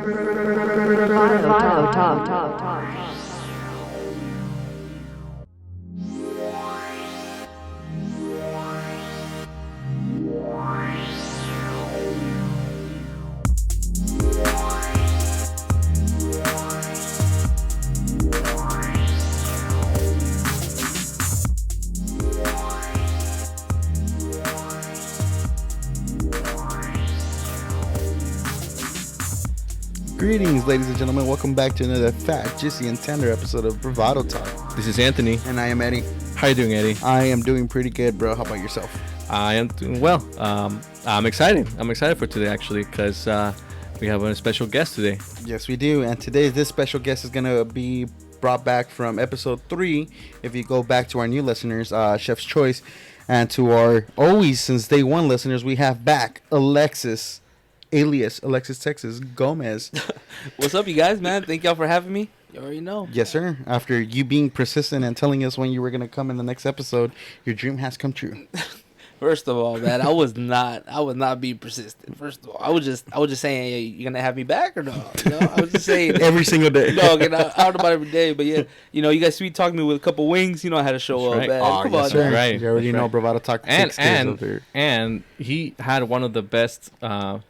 Bravado Talk. Greetings, ladies and gentlemen. Welcome back to another fat, juicy, and tender episode of Bravado Talk. This is Anthony. And I am Eddie. How you doing, Eddie? I am doing pretty good, bro. How about yourself? I am doing well. I'm excited. I'm excited for today, actually, because we have a special guest today. Yes, we do. And today, this special guest is going to be brought back from episode 3. If you go back to our new listeners, Chef's Choice, and to our always since day one listeners, we have back Alexis, alias Alexis Texas Gomez. What's up, you guys, man? Thank y'all for having me. You already know. Yes, sir. After you being persistent and telling us when you were going to come in the next episode, your dream has come true. First of all, man, I was not being persistent. First of all, I was just saying, hey, you gonna have me back or no? You know, I was just saying Every single day. No, get out about every day. But yeah, you know, you guys sweet talking me with a couple wings. You know, I had to show up, right. man. Oh, Come yes, on, sir. man. Right. You already That's know right. Bravado Talk And he had one of the best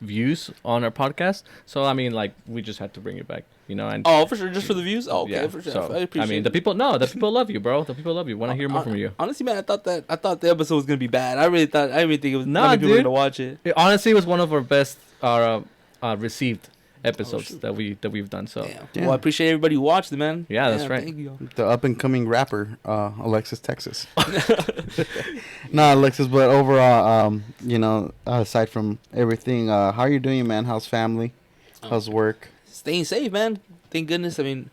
views on our podcast. So I mean, like, we just had to bring it back, you know. And Oh, for sure, just for the views. Oh, okay, yeah, for sure. so, I appreciate. I mean, it. the people love you, bro. The people love you. Want to hear more from you. Honestly, man, I thought the episode was gonna be bad. I didn't think it was. Nah, not many people were dude. gonna watch it. It honestly was one of our best received episodes that we've done. So Damn. Yeah. Well, I appreciate everybody who watched it, man. Yeah, that's right. Thank you. The up and coming rapper, Alexis Texas. Nah, Alexis, but overall, you know, aside from everything, how are you doing, man? How's family? How's work? Staying safe, man. Thank goodness. I mean,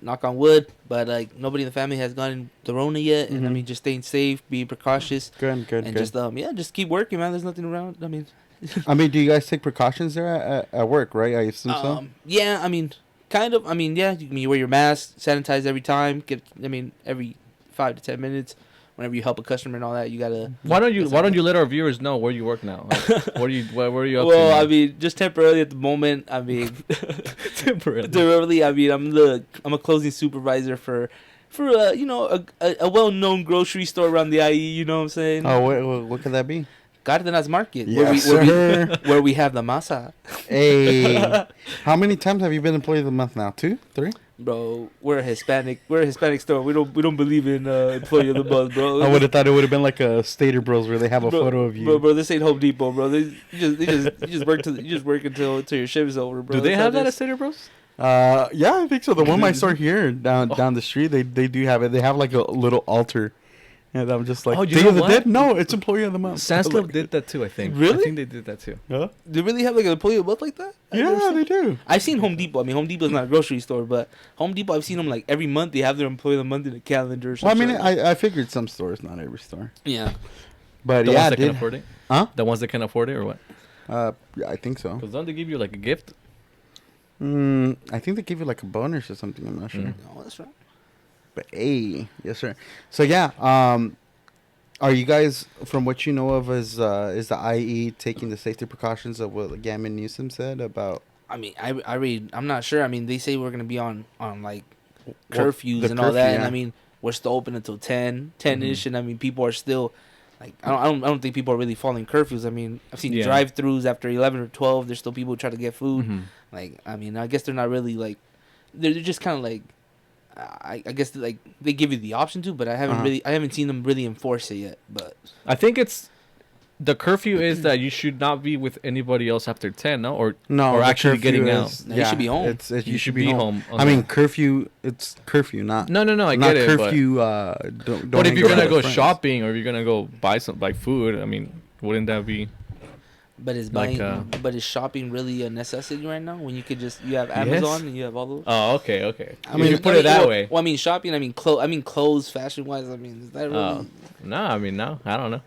knock on wood, but like nobody in the family has gotten the Rona yet, and I Mhm. mean, just staying safe, being precautious, Good, good, and good. just keep working, man. There's nothing around. I mean, I mean, do you guys take precautions there at work, right? I assume so. yeah. I mean, kind of. I mean, yeah. You wear your mask, sanitize every time. Every 5 to 10 minutes. Whenever you help a customer and all that, you gotta. why don't you let our viewers know where you work now? Like, where are you up to? Well, now? I mean, just temporarily at the moment. I mean, Temporarily. temporarily. I mean, I'm a closing supervisor for you know a well-known grocery store around the IE. You know what I'm saying? Oh, what could that be? Cardenas Market, Yes, where sir. where we have the masa. Hey, how many times have you been employee of the month now? 2, 3? Bro, we're a Hispanic store. We don't believe in employee of the month, bro. I would have thought it would have been like a Stater Bros where they have a photo of you. Bro, this ain't Home Depot, bro. You just work until your shift is over, bro. Do they That's how have it that at is. Stater Bros? Yeah, I think so. The one my store here down the street, they do have it. They have like a little altar, and I'm just like, Oh, you Day know of the what? Dead? No, it's employee of the month. Sandslip did that too, I think. Really? I think they did that too. Huh? They really have like an employee of the month like that? I've never Yeah, seen- they do. I've seen Home Depot. I mean, Home Depot's not a grocery store, but Home Depot, I've seen them like every month. They have their employee of the month in the calendar. Or Well, I mean, something. I figured some stores, not every store, Yeah. but The yeah, ones I that can did. afford it? Huh? The ones that can afford it or what? Yeah, I think so. Because don't they give you like a gift? I think they give you like a bonus or something. I'm not sure. Oh, that's right. But hey, yes sir. So yeah, are you guys, from what you know of, is the IE taking the safety precautions of what Gavin Newsom said about? I mean, I'm not sure. I mean, they say we're gonna be on like Well, curfews the and all curfew, that, and yeah. I mean, we're still open until 10-ish, and I mean, people are still like, I don't think people are really following curfews. I mean, I've seen Yeah. drive-throughs after 11 or 12. There's still people who try to get food. Mm-hmm. Like, I mean, I guess they're not really like, they're just kind of like, I guess like they give you the option to, but I haven't seen them really enforce it yet. But I think the curfew is that you should not be with anybody else after 10, no? Or No, or the actually curfew getting is- out. No, you should be home. You should be home. on I mean, that. curfew. It's curfew, not No, I not get it. curfew. Don't But if hang you're out gonna with go friends. shopping or if you're gonna go buy some like food, I mean, wouldn't that be? but is Like, buying, but is shopping really a necessity right now? When you could you have Amazon and you have all those. Oh, okay. I mean, if you put it that way. Well, I mean, shopping. I mean, clothes, fashion wise. I mean, is that really? No, I mean, no, I don't know.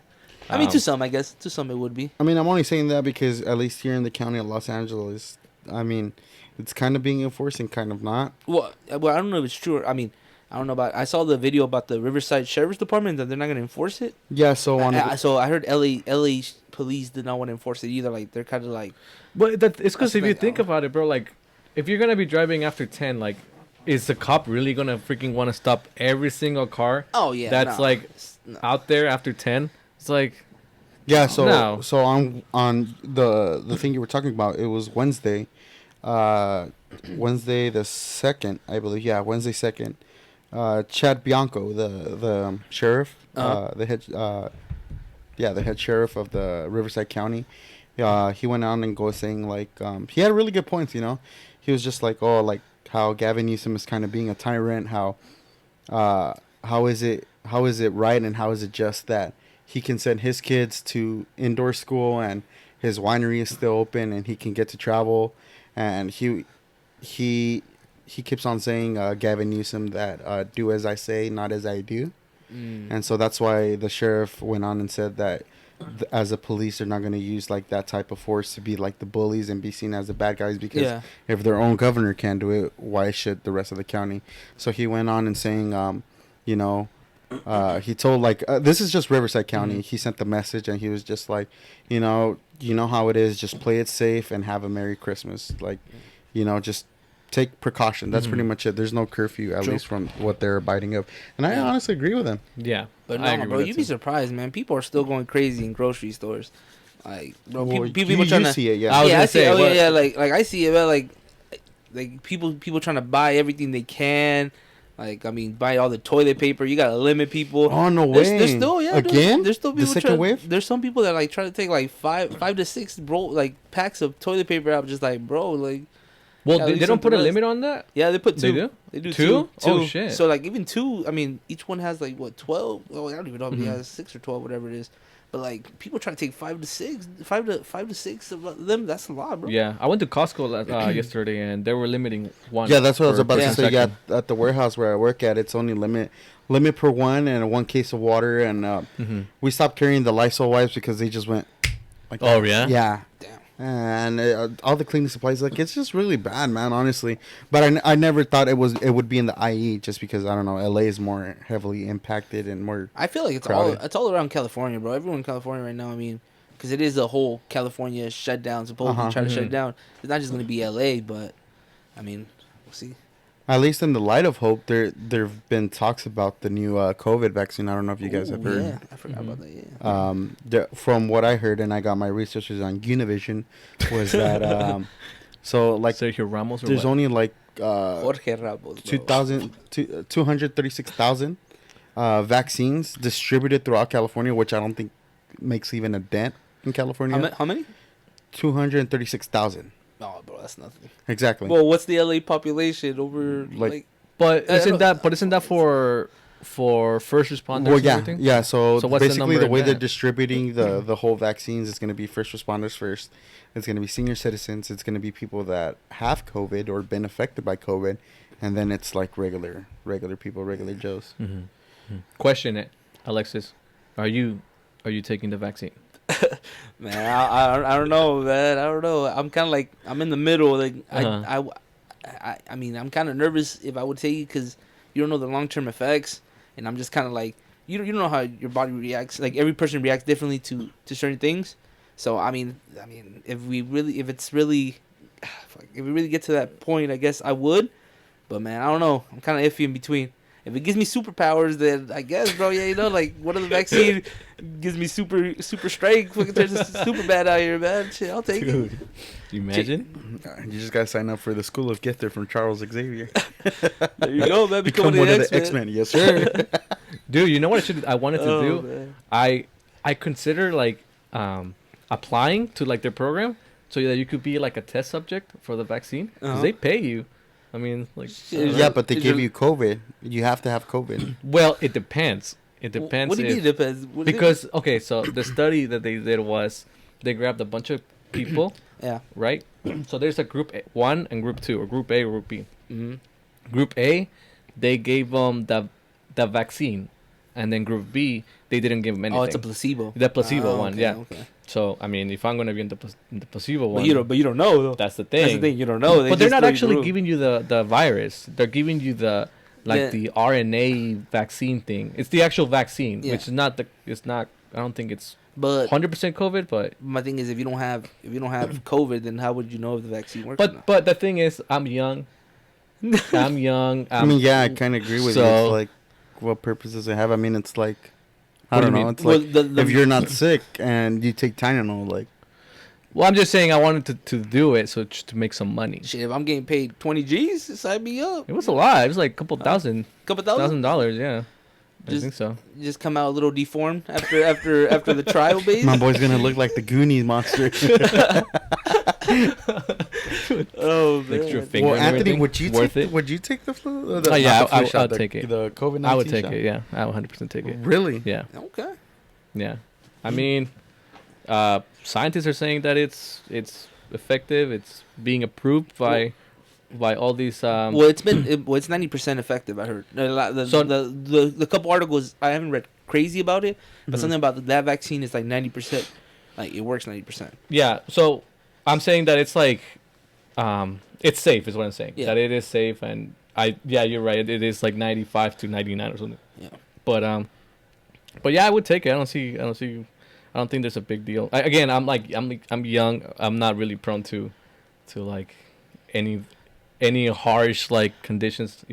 I mean, to some, I guess. To some, it would be. I mean, I'm only saying that because at least here in the county of Los Angeles, I mean, it's kind of being enforced and kind of not. Well, I don't know if it's true. I mean, I don't know about. I saw the video about the Riverside Sheriff's Department that they're not going to enforce it. Yeah, so So I heard LA police did not want to enforce it either. Like they're kind of like. But it's because That's if you like, think oh. about it, bro, like if you're gonna be driving after 10, like, is the cop really gonna freaking want to stop every single car? Oh yeah, that's no. like No. out there after 10. It's like, Yeah, so No. so on the thing you were talking about, it was Wednesday, Wednesday the 2nd, I believe. Yeah, Wednesday 2nd. Chad Bianco, the sheriff, the head the head sheriff of the Riverside County. He went on and go saying like he had really good points. You know, he was just like, oh, like how Gavin Newsom is kind of being a tyrant. How is it right and how is it just that he can send his kids to indoor school and his winery is still open and he can get to travel, and he keeps on saying, Gavin Newsom, that do as I say, not as I do. And so that's why the sheriff went on and said that as a police, they're not going to use like that type of force to be like the bullies and be seen as the bad guys, because if their own governor can't do it, why should the rest of the county? So he went on and saying, you know, he told like this is just Riverside County. He sent the message and he was just like, you know how it is. Just play it safe and have a Merry Christmas. Like, you know, just take precaution. That's pretty much it. There's no curfew, at least from what they're abiding of. And I honestly agree with him. yeah. But I no, agree bro, with you'd that be too. surprised, man. People are still going crazy in grocery stores. Like, bro, Well, people trying to see it, yeah. I was yeah, gonna I see. say, Oh what- yeah, like I see it, man. Like people trying to buy everything they can. Like, I mean, buy all the toilet paper. You gotta limit people. Oh no There's, way! there's still Again? There's still The people second wave? There's some people that like try to take like five to six packs of toilet paper out. Just like, bro, like. Well, Yeah, they leave don't some put to a rest. limit on that. Yeah, they put They two. do? They do Two? two. Oh, shit. So like even two. I mean, each one has like what 12. Oh, I don't even know if it has 6 or 12, whatever it is. But like people try to take 5 to 6, 5 to 6 of them. That's a lot, bro. Yeah, I went to Costco yesterday and they were limiting one. Yeah, that's what I was per about to say. Yeah, transaction. at the warehouse where I work at, it's only limit per one and one case of water, and we stopped carrying the Lysol wipes because they just went. Like Oh, that. yeah? Yeah. Damn. And all the cleaning supplies, like it's just really bad, man. Honestly, but I never thought it would be in the IE, just because I don't know, LA is more heavily impacted and more. I feel like it's crowded. all around California, bro. Everyone in California right now. I mean, because it is a whole California shutdown. Supposedly try to shut it down. It's not just going to be LA, but I mean, we'll see. At least in the light of hope, there've been talks about the new COVID vaccine. I don't know if you guys have heard. Yeah, I forgot about that. Yeah. From what I heard, and I got my researchers on Univision, was that so like Sergio Ramos or there's what? only like Jorge Ramos. 236,000 vaccines distributed throughout California, which I don't think makes even a dent in California. How many? 236,000. Oh, bro, that's nothing. Exactly. Well, what's the LA population over like? But I isn't don't- that for first responders Well, and yeah, everything? yeah. So, So what's the basically, number the in way they're that? distributing the whole vaccines is going to be first responders first. It's going to be senior citizens. It's going to be people that have COVID or been affected by COVID, and then it's like regular people, regular Joes. Question it, Alexis. Are you taking the vaccine? Man, I don't know, man. I don't know. I'm kind of like I'm in the middle. Like I mean, I'm kind of nervous if I would take it because you don't know the long term effects, and I'm just kind of like you don't know how your body reacts. Like every person reacts differently to certain things. So I mean, if we really get to that point, I guess I would. But man, I don't know. I'm kind of iffy in between. If it gives me superpowers, then I guess, bro. Yeah, you know, like one of the vaccine gives me super strength. Fucking turns super bad out here, man. Shit, I'll take it. You imagine? You just gotta sign up for the School of Gifted from Charles Xavier. There you go, man. Become one of the X-Men. Yes, sir. Dude, you know what I wanted to do? Man. I consider like applying to like their program so that you could be like a test subject for the vaccine because they pay you. I mean, like Yeah, but they Is give your- you COVID. You have to have COVID. well, it depends. It depends. What do you mean if- it depends? What do you Because okay, so the study that they did was they grabbed a bunch of people, mean? Yeah. right? So there's a group 1 and group 2, or group A or group B. Mm-hmm. Group A, they gave them the vaccine, and then group B, they didn't give them anything. Oh, it's a placebo. The placebo one, okay, yeah. Okay. So I mean, if I'm gonna be in the placebo one, But you don't know though. that's the thing. That's the thing. You don't know. But they're just not throw you actually through. giving you the virus. They're giving you the RNA vaccine thing. It's the actual vaccine, Yeah. which is not the. It's not. I don't think it's But 100% COVID, but my thing is, if you don't have COVID, then how would you know if the vaccine works? or not? but the thing is, I'm young. I'm young. I mean, yeah, I kind of agree with you. It's so- like, what purpose does it have? I mean, it's like, I What do don't you know. mean? It's Well, like if you're not sick and you take Tylenol, like, Well, I'm just saying I wanted to do it so just to make some money. Shit, if I'm getting paid 20 G's, sign me up. It was a lot. It was like a couple thousand, Couple thousand. $1,000. Yeah, I Just- think so. Just come out a little deformed after the trial base. my boy's gonna look like the Goonies monster. Oh Extra man. finger Well, and Anthony, everything. would you Worth take? it? Would you take the flu? Oh, yeah, not the flu I'll shot, take it. The COVID-19 I would take shot. it. Yeah, I would 100% take it. Really? Yeah, Okay. yeah. I mean, scientists are saying that it's effective. It's being approved by all these. Well, it's 90% effective. I heard. The couple articles I haven't read crazy about it, but Mhm. something about that vaccine is like 90%. Like it works 90%. Yeah. So I'm saying that it's like, it's safe is what I'm saying. Yeah. That it is safe, and you're right. It is like 95 to 99 or something. Yeah. But yeah, I would take it. I don't think there's a big deal. Again, I'm young. I'm not really prone to like any harsh like conditions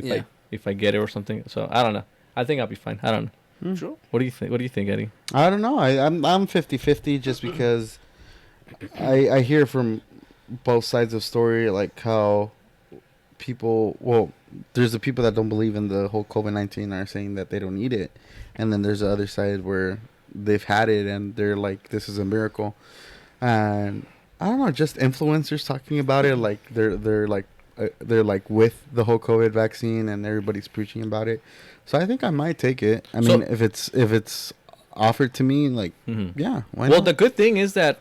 if I get it or something. So I don't know. I think I'll be fine. I don't know. True. What do you think? What do you think, Eddie? I don't know. I'm 50-50 just because I hear from both sides of the story, like how people. Well, there's the people that don't believe in the whole COVID-19 are saying that they don't need it, and then there's the other side where they've had it and they're like, this is a miracle. And I don't know, just influencers talking about it, like they're like with the whole COVID vaccine and everybody's preaching about it. So I think I might take it. I mean, if it's offered to me, like, yeah, why Well, not? the good thing is that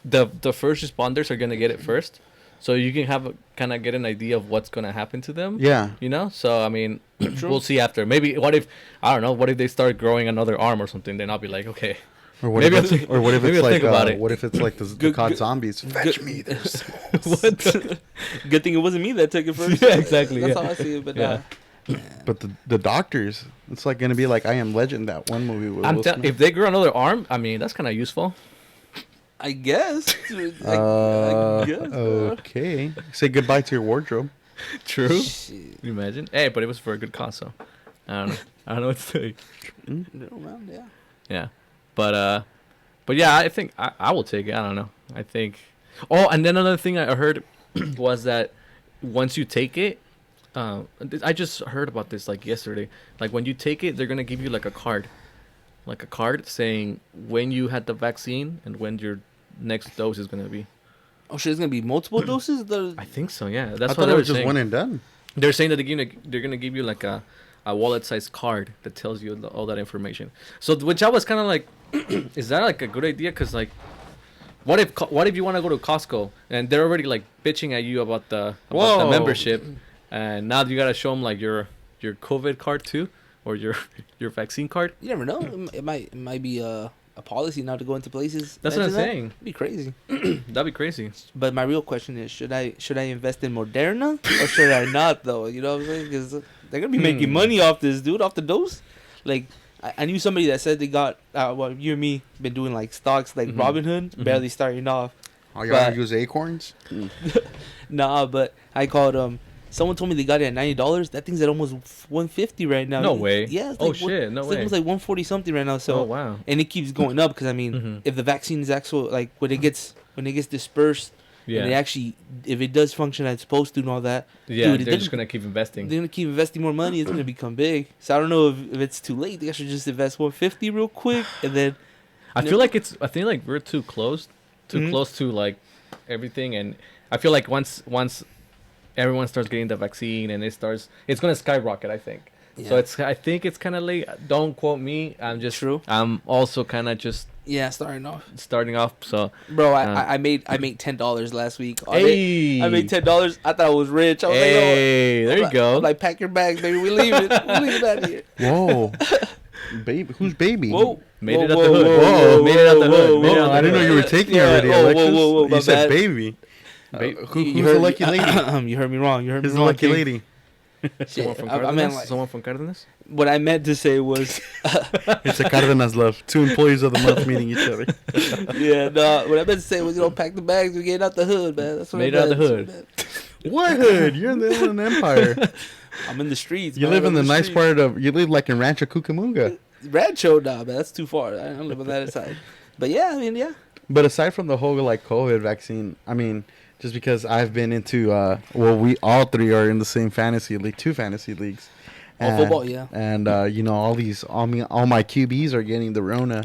the first responders are gonna get it first, so you can kind of get an idea of what's gonna happen to them. Yeah. You know, so I mean, we'll see after. Maybe what if they start growing another arm or something? Then I'll be like, okay. Or what Maybe if I'll it's, think- or what if maybe it's I'll like think about it. what if it's like the COD zombies? Fetch me this. What? Good thing it wasn't me that took it first. Yeah, exactly, That's yeah. how I see it. But Yeah. But the doctors, it's like gonna be like I Am Legend, that one movie with Will Smith. If they grow another arm, I mean, that's kind of useful. I guess. I guess. Okay. Say goodbye to your wardrobe. True. Shit. Can you imagine? Hey, but it was for a good cause, so I don't know. I don't know what to say. No, man, yeah. Yeah, but yeah, I think I will take it. I don't know. I think. Oh, and then another thing I heard was that once you take it, I just heard about this like yesterday. Like when you take it, they're gonna give you like a card saying when you had the vaccine and when your next dose is gonna be. Oh shit, it's gonna be multiple doses. I think so. Yeah, I that's thought what it they were was just saying. one and done. They're saying that they're gonna give you like a wallet-sized card that tells you all that information. So, which I was kind of like, is that like a good idea? Because like, what if you want to go to Costco and they're already like bitching at you about the membership, and now you gotta show them like your COVID card too, or your vaccine card. You never know. It might be a policy now to go into places. That's what I'm Imagine that. saying. It'd be crazy. That'd be crazy. But my real question is, should I invest in Moderna or should I not though? You know what I'm saying? Because they're gonna be making money off this, dude, off the dose. Like I knew somebody that said they got well, you and me been doing like stocks like Robinhood, barely starting off. Oh, you gotta use acorns? Nah, but I called someone told me they got it at $90. That thing's at almost $150 right now. No way. Yeah. It's Oh like shit. No it's way. almost like 140 right now. So Oh wow. and it keeps going up because I mean, if the vaccine is actual like when it gets dispersed, Yeah. and it actually if it does function as it's supposed to and all that, Yeah. dude, They're just gonna keep investing. they're gonna keep investing more money. It's gonna become big. So I don't know if it's too late. They should just invest 150 real quick and then. I feel like we're too close to like everything, and I feel like once everyone starts getting the vaccine and it's gonna skyrocket. I think. Yeah. So I think it's kind of late. Don't quote me. I'm just True. I'm also kind of just Yeah, starting off, starting off. So bro. I made $10 last week. hey, I made $10. I thought I was rich. I was hey, there you like, go. I'm like, pack your bags, baby. We leaving. We leaving out of here. Whoa. Baby, who's baby? Whoa. Made it out the hood. Whoa, made it out the hood. Made it Oh, out I the didn't know hood. you were taking Yeah, already, whoa, Alexis. whoa, my You said bad. baby. Ba- Who's You the heard lucky me. lady? You heard me wrong. You heard me Who's the wrong. lucky King. lady? Someone from I Cardenas? mean, like, Someone from Cardenas? what I meant to say was, It's a Cardenas love. 2 employees of the month meeting each other. yeah, no. What I meant to say was, pack the bags. We're getting out the hood, man. That's what Made I out the meant. hood. What hood? You're in the Inland Empire. I'm in the streets. You man. live in I'm the nice streets. part of. You live like in Rancho Cucamonga. Rancho, nah, man. That's too far. I don't live on that side. But yeah, I mean, yeah. But aside from the whole like COVID vaccine, I mean, just because I've been into, well, we all three are in the same fantasy league, 2 fantasy leagues. Oh, football, yeah. And all my QBs are getting the Rona.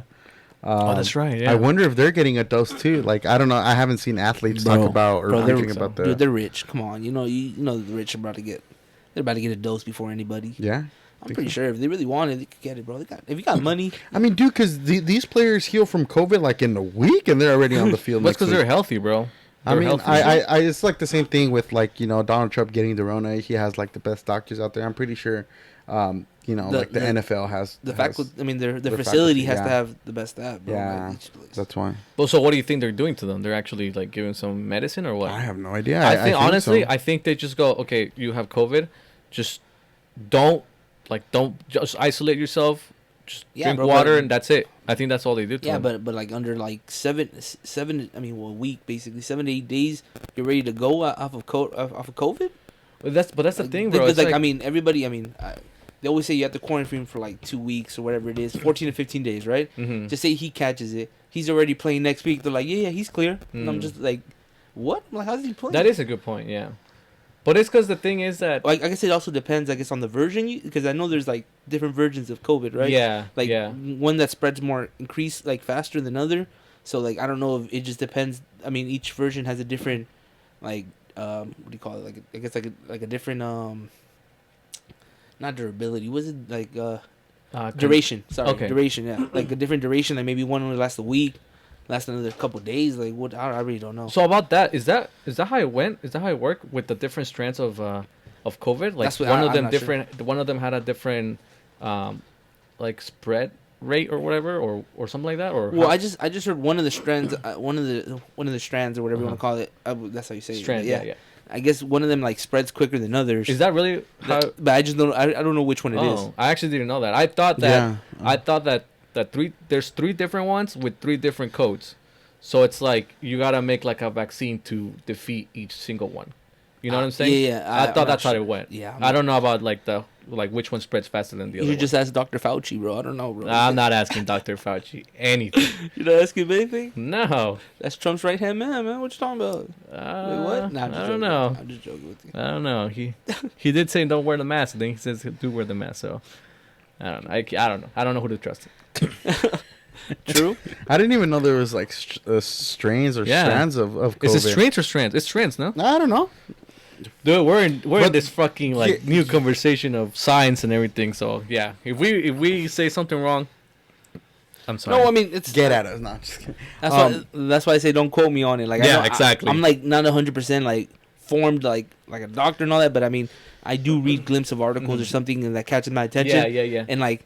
That's right. Yeah. I wonder if they're getting a dose too. Like, I don't know. I haven't seen athletes talk about or anything about that. Dude, they're rich. Come on, you know the rich are about to get. They're about to get a dose before anybody. Yeah. I'm pretty sure if they really wanted, they could get it, bro. If you got money. I mean, dude, because these players heal from COVID like in a week, and they're already on the field. That's because they're healthy, bro. I mean, healthy. I it's like the same thing with like Donald Trump getting the Rona. He has like the best doctors out there. I'm pretty sure, like the NFL has the fact. I mean, their facility has to have the best staff, bro. Yeah, like, each place. that's why. Well, so what do you think they're doing to them? They're actually like giving some medicine or what? I have no idea. I think honestly, so. I think they just go, okay, you have COVID, just don't just isolate yourself, just drink water and that's it. I think that's all they do to them. but like under like seven, I mean, well, a week basically, 7 to 8 days, you're ready to go off of COVID. But that's the thing, bro. Because I mean, everybody. I mean, they always say you have to quarantine for like 2 weeks or whatever it is, 14 to 15 days, right? Mm-hmm. Just say he catches it, he's already playing next week. They're like, yeah, he's clear. And I'm just like, what? I'm like, how's he playing? That is a good point, yeah. But it's because the thing is that, like, I guess it also depends, I guess, on the version because I know there's like different versions of COVID, right? Yeah, like yeah. one that spreads more like faster than other. So like I don't know if it just depends. I mean, each version has a different like what do you call it? Like I guess like a different not durability. Was it like duration? Sorry, okay. Duration. Yeah, like a different duration. Like maybe one only lasts a week, lasts another couple of days. Like what? I really don't know. So about that, is that how it went? Is that how it worked with the different strands of COVID? Like one of them different. Sure. One of them had a different like spread rate or whatever, or something like that. Or well, I just heard one of the strands, one of the strands or whatever you want to call it. That's how you say Strand, it. yeah. I guess one of them like spreads quicker than others. Is that really how? But I just don't. I don't know which one it is. I actually didn't know that. I thought that. Yeah. I thought that there's 3 different ones with 3 different codes. So it's like you gotta make like a vaccine to defeat each single one. You know what I'm saying? Yeah. I thought that's how it went. Yeah. I don't know about like which one spreads faster than the other. You should just ask Dr. Fauci, bro. I don't know, bro. I'm not asking Dr. Fauci anything. You're not asking him anything? No. That's Trump's right hand man. What you talking about? Wait, what? Nah, I don't know. I'm just joking with you. I don't know. He did say don't wear the mask. Then he says do wear the mask. So I don't know. I don't know. I don't know who to trust. True. I didn't even know there was like strains or strands of COVID. Is it strains or strands? It's strands, no? I don't know. Dude, we're in this fucking like new conversation of science and everything. So yeah, if we say something wrong, I'm sorry. No, I mean it's get at us. No, just kidding. That's why I say don't quote me on it. Like exactly. I'm like not 100% like formed like a doctor and all that, but I mean I do read glimpses of articles or something and that catches my attention. Yeah. And like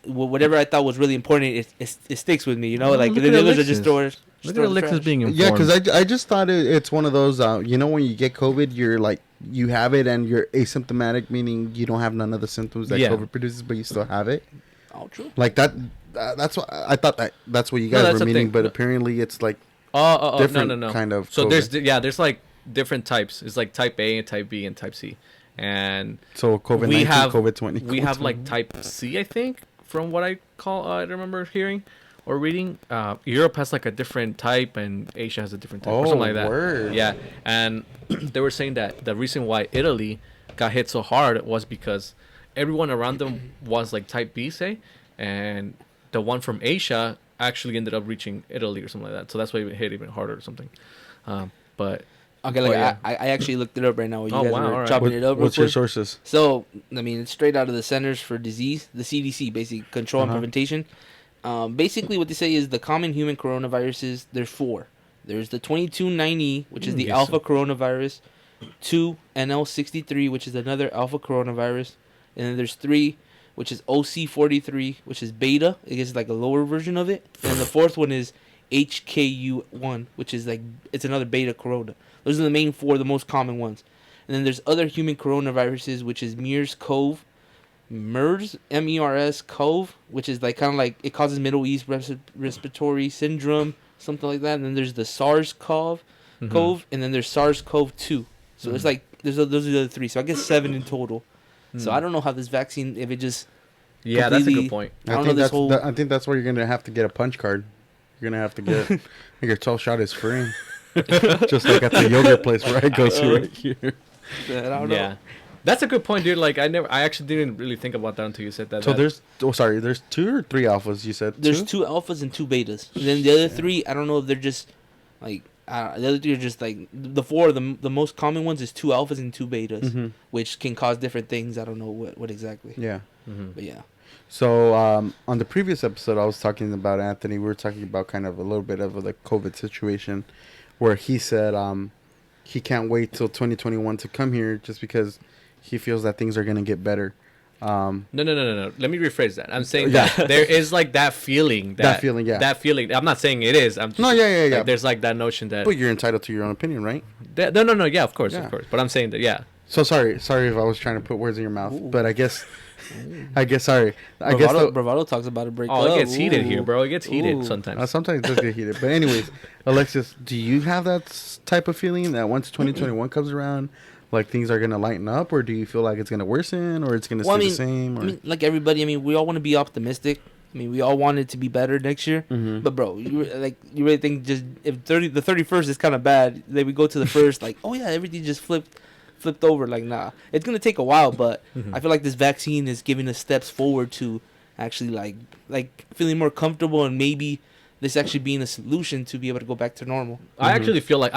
whatever I thought was really important, it sticks with me. You know, like the others are just stores. Look at Alexis being informed. Yeah, because I just thought it's one of those, when you get COVID, you're like, you have it and you're asymptomatic, meaning you don't have none of the symptoms that COVID produces, but you still have it. Oh, true. Like that's what I thought that's what you guys were meaning, but apparently it's like different no. kind of So COVID. there's like different types. It's like type A and type B and type C. And so COVID-19, COVID-20. We have like type C, I think, from what I remember hearing. Or reading, Europe has like a different type and Asia has a different type or something like that. Word. Yeah, and they were saying that the reason why Italy got hit so hard was because everyone around them was like type B, say, and the one from Asia actually ended up reaching Italy or something like that. So that's why it hit even harder or something. But okay, like yeah. I actually looked it up right now. While you guys were right. chopping it up. What's your sources? So I mean, it's straight out of the Centers for Disease, the CDC, basically Control and Prevention. Basically, what they say is the common human coronaviruses. There's 4. There's the 2290, which is the alpha coronavirus. 2 NL63, which is another alpha coronavirus, and then there's 3, which is OC43, which is beta. I guess it's like a lower version of it. And the 4th one is HKU1, which is like it's another beta corona. Those are the main 4, the most common ones. And then there's other human coronaviruses, which is MERS, MERS CoV, which is like kind of like it causes Middle East respiratory syndrome, something like that. And then there's the SARS-CoV, and then there's SARS-CoV-2. So it's like those are the other three. So I guess 7 in total. So I don't know how this vaccine, if it just that's a good point. I think that's where you're gonna have to get a punch card. You're gonna have to get your 12 shot is free, just like at the yogurt place where I go to right here. I don't know. Yeah, that's a good point, dude. Like I actually didn't really think about that until you said that. So there's 2 or 3 alphas. You said there's 2 alphas and 2 betas. And then the other 3, I don't know if they're just like the other 3 are just like the 4. The most common ones is 2 alphas and 2 betas, which can cause different things. I don't know what exactly. Yeah. But yeah. So on the previous episode, I was talking about Anthony. We were talking about kind of a little bit of the COVID situation, where he said he can't wait till 2021 to come here just because he feels that things are going to get better. No. Let me rephrase that. I'm saying that there is like that feeling. That feeling, yeah. That feeling. I'm not saying it is. I'm just, yeah. There's like that notion that. But you're entitled to your own opinion, right? No. Yeah, of course. But I'm saying that, yeah. So sorry if I was trying to put words in your mouth, but I guess. Sorry. Bravado talks about a breakup. Oh, it gets heated here, bro. It gets heated sometimes. Sometimes it does get heated. But anyways, Alexis, do you have that type of feeling that once 2021 comes around, like things are gonna lighten up, or do you feel like it's gonna worsen, or it's gonna stay the same? Or? I mean, like everybody. I mean, we all want to be optimistic. I mean, we all want it to be better next year. But bro, you really think just if the 31st is kind of bad, then we go to the first, like, oh yeah, everything just flipped over. Like, nah, it's gonna take a while, but I feel like this vaccine is giving us steps forward to actually like feeling more comfortable, and maybe this actually being a solution to be able to go back to normal. I actually do feel like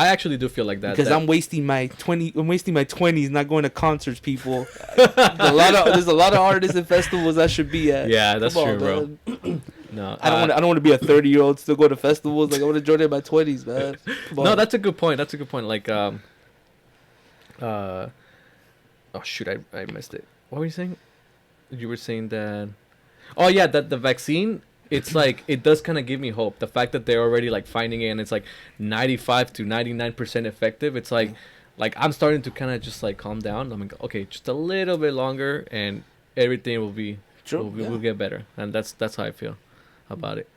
that, because I'm wasting my 20s not going to concerts, people. There's a lot of artists and festivals I should be at. Yeah, that's true, bro. No, I don't want to be a 30-year-old still go to festivals. Like, I want to join in my 20s, man. No, that's a good point. Like oh shoot, I missed it. What were you saying? You were saying that. Oh yeah, that the vaccine. It's like it does kind of give me hope. The fact that they're already like finding it and it's like 95 to 99% effective. It's like I'm starting to kind of just like calm down. I'm like, okay, just a little bit longer and everything will be will get better. And that's how I feel about it.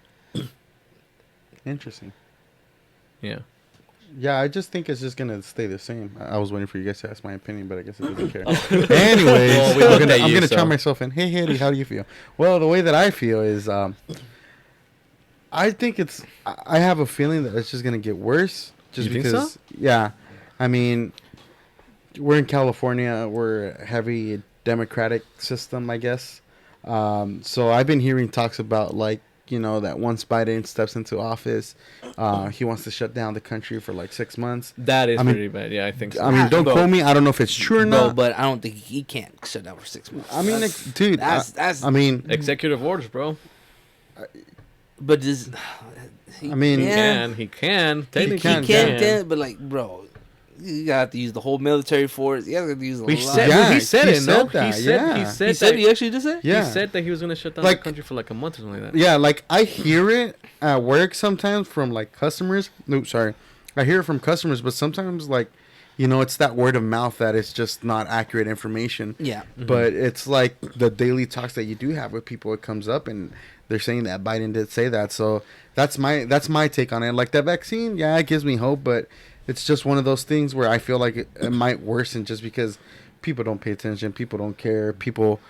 Interesting. Yeah. Yeah, I just think it's just gonna stay the same. I was waiting for you guys to ask my opinion, but I guess I didn't care. Anyways, well, I'm gonna try myself in. Hey, Hattie, how do you feel? Well, the way that I feel is, I think I have a feeling that it's just gonna get worse. Just you because, think so? Yeah, I mean, we're in California. We're a heavy Democratic system, I guess. So I've been hearing talks about like, you know, that once Biden steps into office, he wants to shut down the country for like 6 months. That is pretty bad. Yeah, I think so. I mean, don't quote me. I don't know if it's true or not. But I don't think he can't shut down for 6 months. I mean, dude, that's. I mean, executive orders, bro. But this. I mean, he can. Technically, he can. But like, bro, you have to use the whole military force. You have to use a lot. He said he actually did say. Yeah. He said that he was gonna shut down the country for like a month or something like that. Yeah, like I hear it at work sometimes from like customers. No, sorry, I hear it from customers, but sometimes like, you know, it's that word of mouth that it's just not accurate information. Yeah. But it's like the daily talks that you do have with people. It comes up and they're saying that Biden did say that. So that's my take on it. Like that vaccine, yeah, it gives me hope, but it's just one of those things where I feel like it might worsen just because people don't pay attention, people don't care, people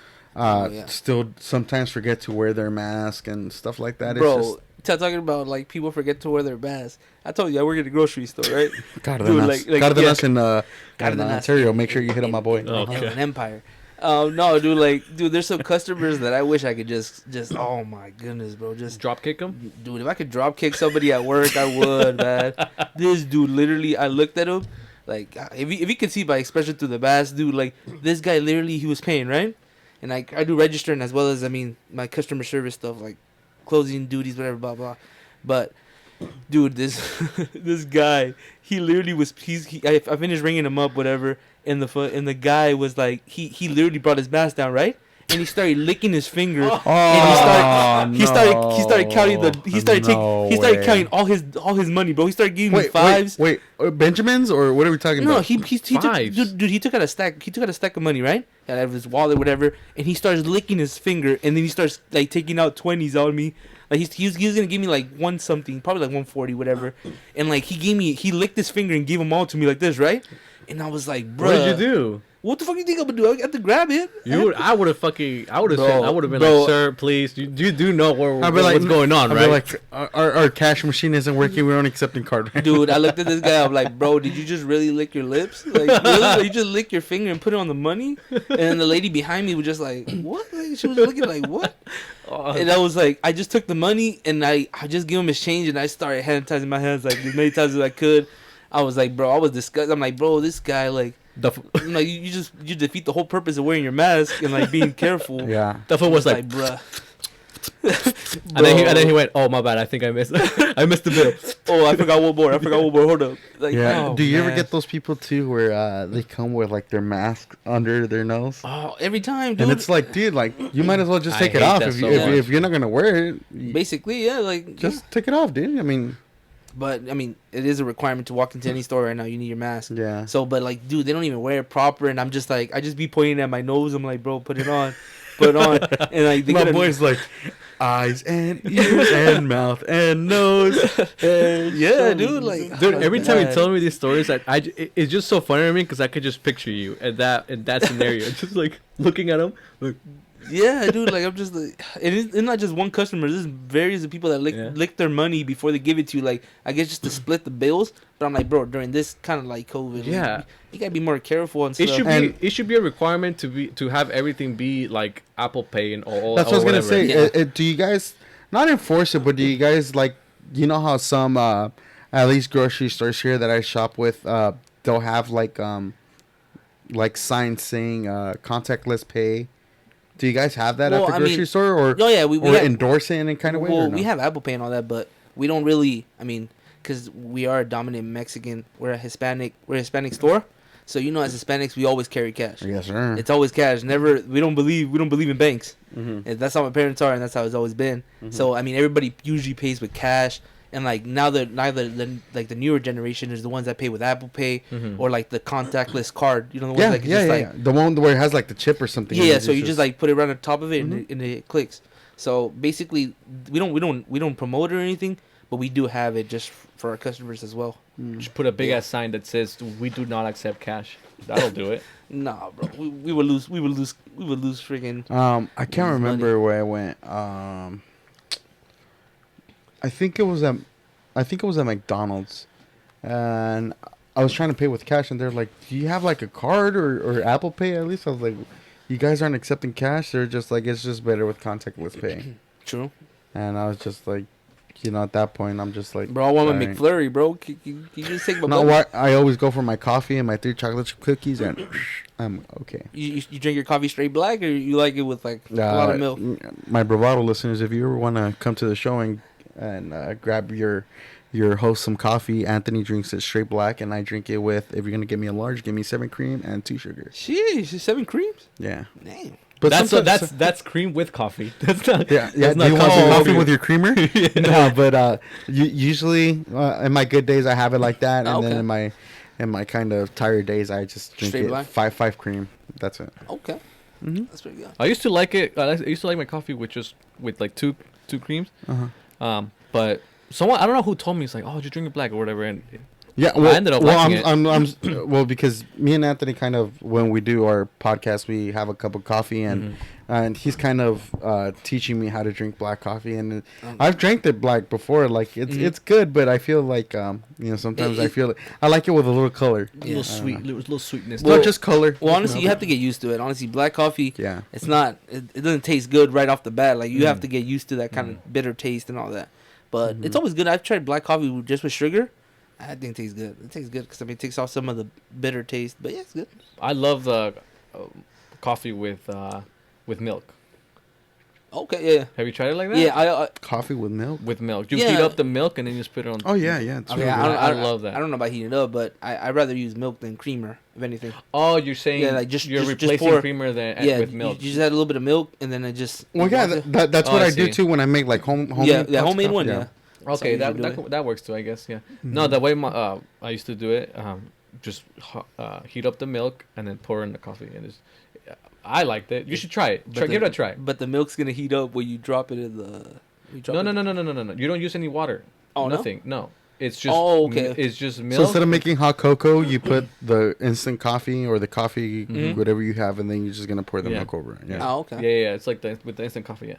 still sometimes forget to wear their mask and stuff like that. Bro, it's just, talking about like people forget to wear their masks. I told you I work at a grocery store, right? Cardenas in Ontario. Make sure you hit on my boy. Oh, okay. An Empire. No, dude, there's some customers that I wish I could just, oh my goodness, bro, just drop kick them, dude. If I could drop kick somebody at work, I would, man. This dude, literally, I looked at him, like, if you could see my expression through the mask, dude, like, this guy literally, he was paying, right? And I do registering as well as, I mean, my customer service stuff, like closing duties, whatever, blah blah. But dude, this guy, he literally was. I finished ringing him up, whatever. And the guy was like, he literally brought his mask down, right? and he started licking his finger. Oh, And he started counting counting all his money, bro. He started giving me fives. Wait, Benjamins or what are we talking No, about? he took, dude, he took out a stack. He took out a stack of money, right? Out of his wallet, whatever, and he starts licking his finger, and then he starts like taking out 20s on me. Like he was gonna give me like one something, probably like 140, whatever, and like he licked his finger and gave them all to me like this, right? And I was like, bro, What did you do? What the fuck you think I'm gonna do? I have to grab it. I would have been Bro, like, sir, please, you do know what's going on, I'd right? be like, our cash machine isn't working. We're only accepting card. Right? Dude, I looked at this guy. I'm like, bro, did you just really lick your lips? Like, really? Like, you just lick your finger and put it on the money? And then the lady behind me was just like, what? Like, she was looking like, what? And I was like, I just took the money and I just gave him his change and I started sanitizing my hands like as many times as I could. I was like, bro, I was disgusted. I'm like, bro, this guy like. I'm like you defeat the whole purpose of wearing your mask and like being careful. Yeah. The fool was like, bruh. and then he went, oh my bad, I think I missed the bill. Oh, I forgot one more. Hold up. Like, yeah. oh, Do you ever man. get those people too where they come with like their mask under their nose? Oh, every time, dude. And it's like, dude, like you might as well just take it hate off that if so you're not gonna wear it. Basically, yeah, like Just take it off, dude. I mean. But I mean, it is a requirement to walk into any store right now. You need your mask. Yeah. So, but like, dude, they don't even wear it proper, and I'm just like, I just be pointing at my nose. I'm like, bro, put it on, and like, they My gotta- boy's like, eyes and ears and mouth and nose. And yeah, dude, like, Dude, oh, every time you God. tell me these stories, it's just so funny to me because I could just picture you in that scenario, just like looking at him. Like, Yeah, dude, like I'm just like, it's not just one customer. There's various of people that lick their money before they give it to you. Like, I guess just to split the bills. But I'm like, bro, during this kind of like COVID, Yeah. like, you gotta be more careful and it stuff. should be a requirement to have everything be like Apple Pay and all. That's what I was gonna say. Yeah. Do you guys not enforce it, but do you guys like? You know how some at least grocery stores here that I shop with, they'll have like signs saying contactless pay. Do you guys have that at the grocery store, or oh yeah, we or have, endorse it in any kind of way? Well, Or no? we have Apple Pay and all that, but we don't really. I mean, because we are a dominant Mexican, we're a Hispanic store. So as Hispanics, we always carry cash. Yes, sir. It's always cash. Never. We don't believe in banks. Mhm. And that's how my parents are, and that's how it's always been. Mhm. So I mean, everybody usually pays with cash. And like now the newer generation is the ones that pay with Apple Pay or like the contactless card. The ones Yeah, like yeah, yeah. The one where it has like the chip or something. Yeah, and so you just like put it right on top of it Mhm. and it clicks. So basically, we don't promote it or anything, but we do have it just for our customers as well. Just put a big ass sign that says we do not accept cash. That'll do it. Nah, bro, we would lose freaking. I can't lose remember where I went. I think it was at McDonald's, and I was trying to pay with cash, and they're like, "Do you have like a card or Apple Pay at least?" I was like, "You guys aren't accepting cash." They're just like, "It's just better with contactless pay." True. And I was just like, at that point, I'm just like, Bro, I want my alright. McFlurry, bro. Can you just take my No, bubble? what I always go for my coffee and my 3 chocolate chip cookies, and I'm okay. You drink your coffee straight black, or you like it with like a lot of milk? My Bravado listeners, if you ever want to come to the show and grab your host some coffee, Anthony drinks it straight black, and I drink it with, if you're gonna give me a large, give me 7 cream and 2 sugars. Sheesh, 7 creams? Yeah, Damn. but That's cream with coffee. That's not. yeah. That's Do you not want coffee coffee. with your creamer? No, but usually in my good days I have it like that, and Okay. then in my kind of tired days I just drink Straight it black? 5 cream. That's it. Okay. Mm-hmm. That's pretty good. I used to like it. I used to like my coffee with like two creams. Uh-huh. But someone, I don't know who told me, it's like, oh, just drink it black or whatever. And Yeah, I ended up liking it. I'm because me and Anthony kind of, when we do our podcast, we have a cup of coffee, and he's kind of teaching me how to drink black coffee, and I've drank it black before. Like it's good, but I feel like sometimes I feel I like it with a little color, a little sweet, little sweetness. not just color. Well, honestly, you have to get used to it. Honestly, black coffee, Yeah. it's not. It doesn't taste good right off the bat. Like you have to get used to that kind of bitter taste and all that. But it's always good. I've tried black coffee just with sugar. I think it tastes good. It tastes good because it takes off some of the bitter taste. But yeah, it's good. I love the coffee with milk. Okay, yeah. Have you tried it like that? Yeah, I Coffee with milk. With milk. You Yeah. heat up the milk and then you just put it on. Oh yeah, yeah. It's okay, really I, good. don't, I love that. I don't know about heating it up, but I'd rather use milk than creamer, if anything. Oh, you're saying Yeah, like just you're just replacing pour, creamer yeah, with milk. You just add a little bit of milk, and then it just. Well, yeah, that's Oh, what I I do see. too when I make like homemade. yeah, the cups of homemade coffee, one, yeah. That's Okay, how I usually do it. that works too, I guess. Yeah. No, the way I used to do it, just heat up the milk and then pour in the coffee, and I liked it. You should try it. Give it a try. But the milk's gonna heat up when you drop it in the. No. You don't use any water. Oh, no? Nothing. No. It's just. Oh, okay. It's just So milk. instead of making hot cocoa, you put the instant coffee or the coffee, Mhm. whatever you have, and then you're just gonna pour the Yeah. milk over it. Yeah. Oh, okay. Yeah. It's like with the instant coffee. Yeah.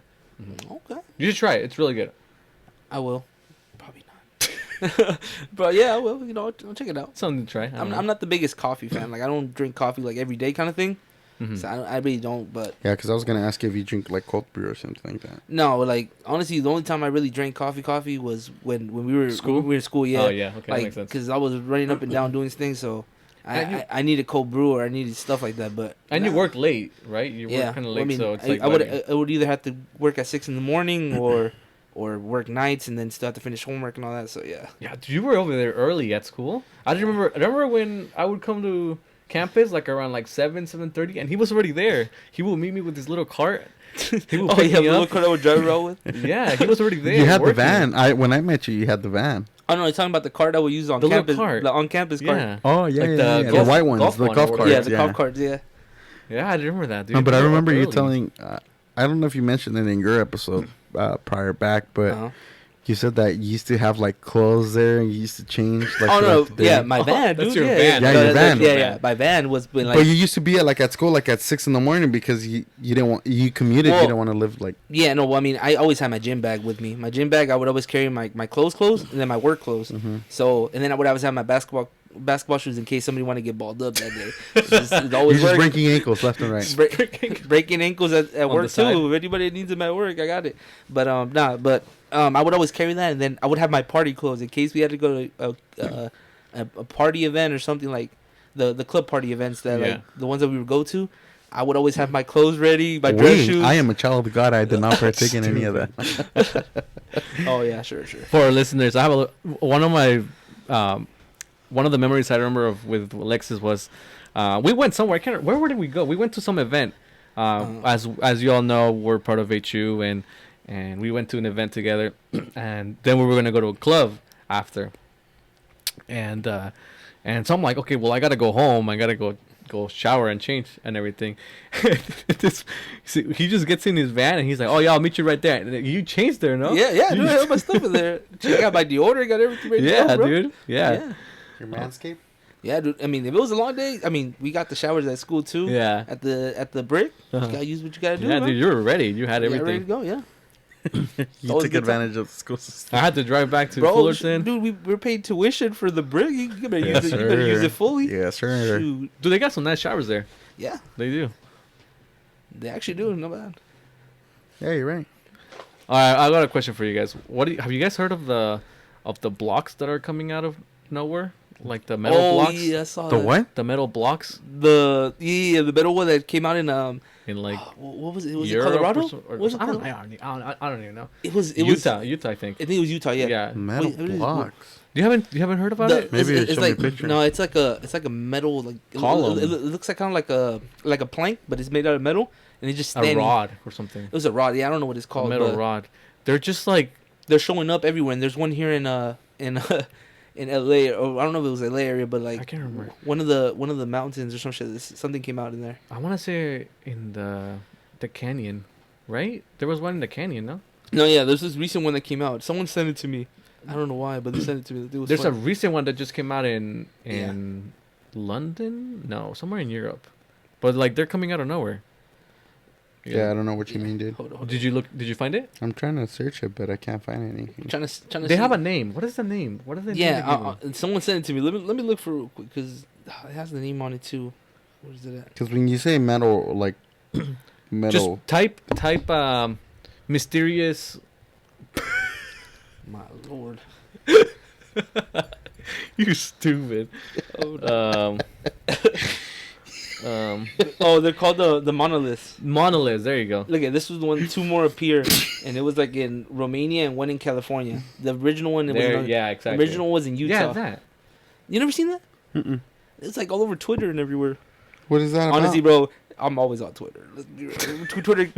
Okay. You should try it. It's really good. I will. Probably not. But yeah, I will. I'll check it out. Something to try. I don't know. I'm not the biggest coffee fan. Like I don't drink coffee like every day kind of thing. Mhm. So I really don't. But Yeah, because I was gonna ask you if you drink like cold brew or something like that. no, like honestly, the only time I really drank coffee was when we were School? When we were in school. Yeah. Oh yeah. Okay, that Like makes sense. because I was running up and down doing these things, so And I needed cold brew or I needed stuff like that. But And you nah. work late, right? You work kind of late, I mean, so it's like I would either have to work at 6 a.m. or work nights and then still have to finish homework and all that. So yeah. Yeah, dude, you were over there early at school. I remember when I would come to campus like around like 7:30, and he was already there. He would meet me with his little cart. He would pick the me little up. car I would drive around with. Yeah, he was already there. You had the working. van. When I met you, you had the van. Oh no, I'm talking about the cart that we use on The little campus. cart. The on campus cart. Yeah. Oh yeah, Like yeah, the yeah, the golf- white ones, golf the one or golf whatever. carts. Yeah, the golf carts. Yeah. Yeah, I remember that, dude. No, but I You were up remember you early. telling. I don't know if you mentioned it in your episode prior back, but Uh-huh. you said that you used to have like clothes there and you used to change. Like, Oh no, throughout the day. yeah, my van. That's dude, your yeah, van. Yeah, No, your van. Yeah, my van was been like. But you used to be at school like at 6 a.m. because you didn't want you commuted. Well, You didn't want to live like. Yeah, no. Well, I mean, I always had my gym bag with me. My gym bag, I would always carry my clothes, and then my work clothes. Mm-hmm. So, and then I would always have my basketball shoes in case somebody wanted to get balled up that day. It's You're always just work. breaking ankles left and right. Breaking ankles at On work the side. too. If anybody needs them at work, I got it. But I would always carry that, and then I would have my party clothes in case we had to go to a party event or something like the club party events that Yeah. like the ones that we would go to. I would always have my clothes ready, my dress shoes. I am a child of God. I did not partake in any of that. Oh yeah, sure. For our listeners, I have one of my one of the memories I remember with Alexis was we went somewhere. Where did we go? We went to some event. As you all know, we're part of HU, and we went to an event together, and then we were gonna go to a club after. And so I'm like, okay, well, I gotta go home. I gotta go shower and change and everything. He just gets in his van and he's like, oh yeah, I'll meet you right there. And you changed there, no? Yeah, dude, I have my stuff in there. I got my deodorant, got everything ready to Yeah, go, bro. dude. Yeah. Your manscape. Yeah, dude. I mean, if it was a long day, I mean, we got the showers at school too. Yeah. At the brick, Uh-huh. you gotta use what you gotta do. Yeah, man. dude, you were ready. You had Yeah, ready to everything. go. Yeah. You always took good advantage of the school system. I had to drive back to Bro, Fullerton. dude, we're paid tuition for the brick. You better Yes, use it. You better use sir. it fully. Yes, sir. Shoot. Dude, they got some nice showers there. Yeah, They do. they actually do. Not bad. Yeah, you're right. All right, I got a question for you guys. Have you guys heard of the blocks that are coming out of nowhere? Like the metal blocks? Yeah, I saw The that. what? The metal blocks The metal one that came out in in like what was it? Was it Europe Colorado? was Was it I Colorado? I don't even know. It was Utah, I think. I think it was Utah. Yeah. Yeah. Metal Wait, what is it? blocks. You haven't heard about it? Maybe it's show me a like picture. no, it's like a metal like Column. It looks like kind of like a plank, but it's made out of metal, and it's just A standing. rod or something. It was a rod. Yeah, I don't know what it's A called. metal but rod. They're just like They're showing up everywhere, and there's one here in in LA, or I don't know if it was LA area, but like I can't remember. one of the mountains or some shit. Something came out in there. I want to say in the canyon, right? There was one in the canyon, no? No, yeah, there's this recent one that came out. Someone sent it to me. I don't know why, but they sent it to me. It was There's a fun. recent one that just came out in London? No, somewhere in Europe. But like they're coming out of nowhere. Yeah, I don't know what you mean, dude. Hold on. Did you find it? I'm trying to search it, but I can't find anything. I'm trying to. They see. have a name. What is the name? What is the name? Yeah, someone sent it to me. Let me look for it real quick because it has the name on it too. Where is it at? Because when you say metal, like metal, Just type mysterious. My lord. You stupid. Oh, they're called the monoliths. Monoliths. There you go. Look at this was the one. Two more appear, and it was like in Romania and one in California. The original one. Yeah, exactly. The original was in Utah. Yeah, that. You never seen that? Mm-mm. It's like all over Twitter and everywhere. What is that about? Honestly, bro, I'm always on Twitter. Twitter,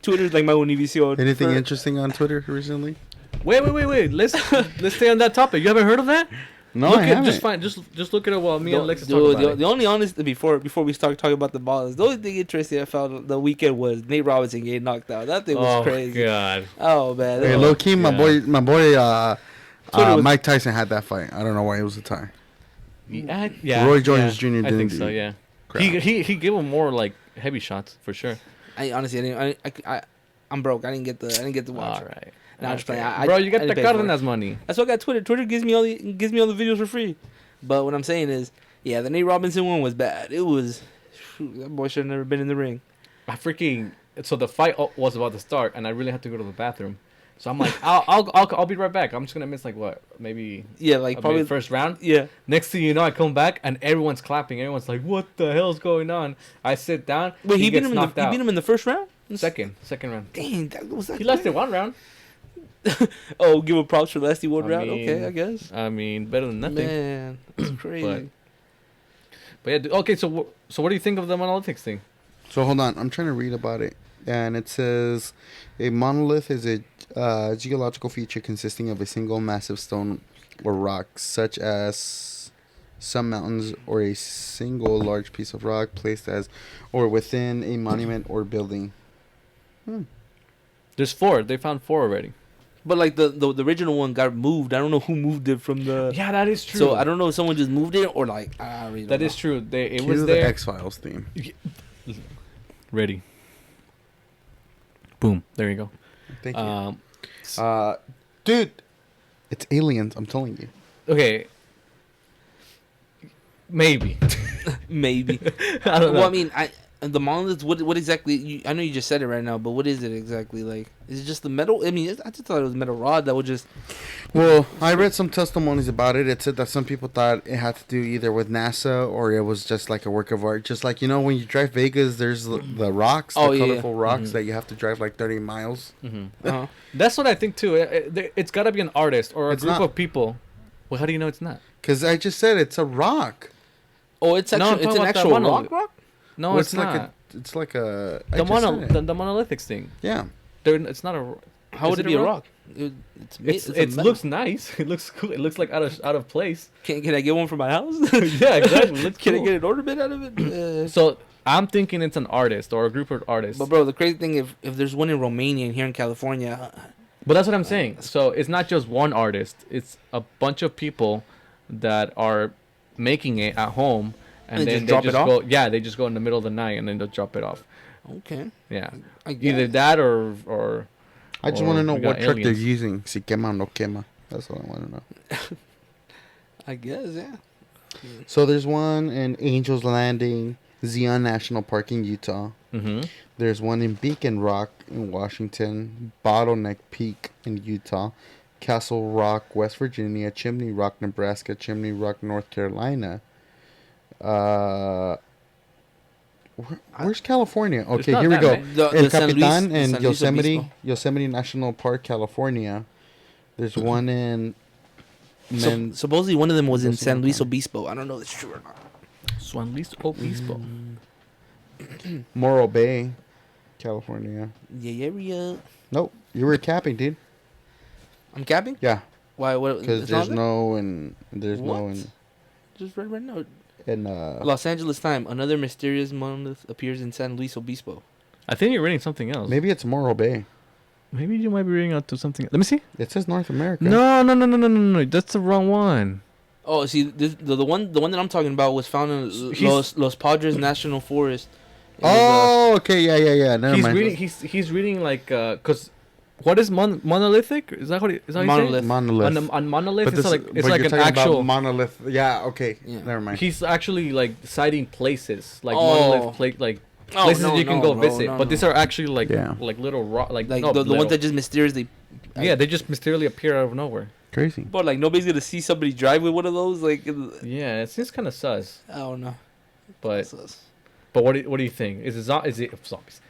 Twitter's like my univision. Anything interesting on Twitter recently? Wait. Let's stay on that topic. You haven't heard of that? No, Look I at, haven't. just fine. Just look at it while me and Alexis Dude, talk about the only honest before we start talking about the ball is the only thing interesting I found the weekend was Nate Robinson getting knocked out. That thing it. was Oh crazy. God. Oh man. Hey, Oh, low key, my boy, was- Mike Tyson had that fight. I don't know why it was a tie. Yeah. Roy Jones Jr. I didn't think do so. Yeah. crap. He gave him more like heavy shots for sure. I honestly, I'm broke. I didn't get to watch. All right. Nah, I'm just playing. Bro, you I got didn't the pay for it. Cardenas money. That's why I got Twitter. Twitter gives me all the videos for free. But what I'm saying is, yeah, the Nate Robinson one was bad. It was, that boy should have never been in the ring. So the fight was about to start, and I really had to go to the bathroom. So I'm like, I'll be right back. I'm just gonna miss like what, maybe Yeah, like probably maybe first round. Yeah. Next thing you know, I come back and everyone's clapping. Everyone's like, "What the hell's going on?" I sit down. Wait, he beat gets him knocked out. He beat him in the first round. Second round. Dang, that was that. He lasted one round. Oh, give him props for lasting one I round. mean, Okay, I guess. I mean, better than nothing. Man, that's crazy. But yeah, okay. So what do you think of the monolithics thing? So hold on, I'm trying to read about it, and it says a monolith is a geological feature consisting of a single massive stone or rock, such as some mountains, or a single large piece of rock placed as or within a monument or building. There's 4. They found 4 already. But like the original one got moved. I don't know who moved it from the. Yeah, that is true. So I don't know if someone just moved it or like I really don't That know. is true. It Cue was the there. X-Files theme. Ready. Boom. There you go. Thank you. Dude, it's aliens. I'm telling you. Okay. Maybe. Maybe. I don't know. Well, I mean, the monoliths. What exactly? I know you just said it right now, but what is it exactly? Like, is it just the metal? I mean, I just thought it was metal rod that would just. Well, I read some testimonies about it. It said that some people thought it had to do either with NASA or it was just like a work of art. Just like, you know, when you drive Vegas, there's the rocks, the colorful rocks that you have to drive like 30 miles. Uh-huh. That's what I think too. It's got to be an artist or a It's group not. of people. Well, how do you know it's not? Because I just said it's a rock. Oh, it's No, I'm actually talking it's an about the actual monolith. rock. No, Well, it's not. It's like a. The monolithics thing. Yeah. It's not a. How Is would it it be a a rock? rock? It looks nice. It looks cool. It looks like out of place. Can I get one for my house? Yeah, exactly. Looks Can I cool. get an ornament out of it? So I'm thinking it's an artist or a group of artists. But bro, the crazy thing if there's one in Romania and here in California, But that's what I'm saying. So it's not just one artist. It's a bunch of people that are making it at home, and They then just they drop just it off? go. Yeah, they just go in the middle of the night and then they'll drop it off. okay, Yeah, I guess. either that or. I just Or want to know we what got truck they're aliens. using. Si quema o no quema. That's what I want to know. I guess, yeah. So there's one in Angels Landing, Zion National Park in Utah. Mm-hmm. There's one in Beacon Rock in Washington, Bottleneck Peak in Utah, Castle Rock, West Virginia, Chimney Rock, Nebraska, Chimney Rock, North Carolina. Where's California? Okay, not here we that go. many. The El San Luis- Capitan the and San Luis Obispo. Yosemite National Park, California. There's one in Supposedly one of them was in Mendoza, San Luis okay. Obispo. I don't know if it's true or not. San Luis Obispo. Morro Bay, California. Yeah. Nope, you were capping, dude. I'm capping. Yeah, Why? What? because it's not there's there? no and there's What? no in Just read right now. in Los Angeles Time. Another mysterious monolith appears in San Luis Obispo. I think you're reading something else. maybe it's Morro Bay. Maybe you might be reading out to something. Let me see. It says North America. No. That's the wrong one. Oh, see, the one that I'm talking about was found in Los Padres National Forest. It was, Oh, okay, yeah. Never He's mind. reading. He's reading like cause what is monolithic? Is that what? Is that Monolith. Monolith. On monolith, But it's this- like but it's like you're an talking about actual. monolith. Yeah. Okay. Yeah. Never mind. He's actually like citing places like Oh. monolith like Oh, places no, you can no, go bro, visit. no, but no. these are actually like Yeah. like little rock like like no, the little. ones that just mysteriously. Yeah, they just mysteriously appear out of nowhere. Crazy. But like nobody's gonna see somebody drive with one of those. Like, Yeah, it seems kind of sus. I don't know. But That's us. what do you think? Is it zombies?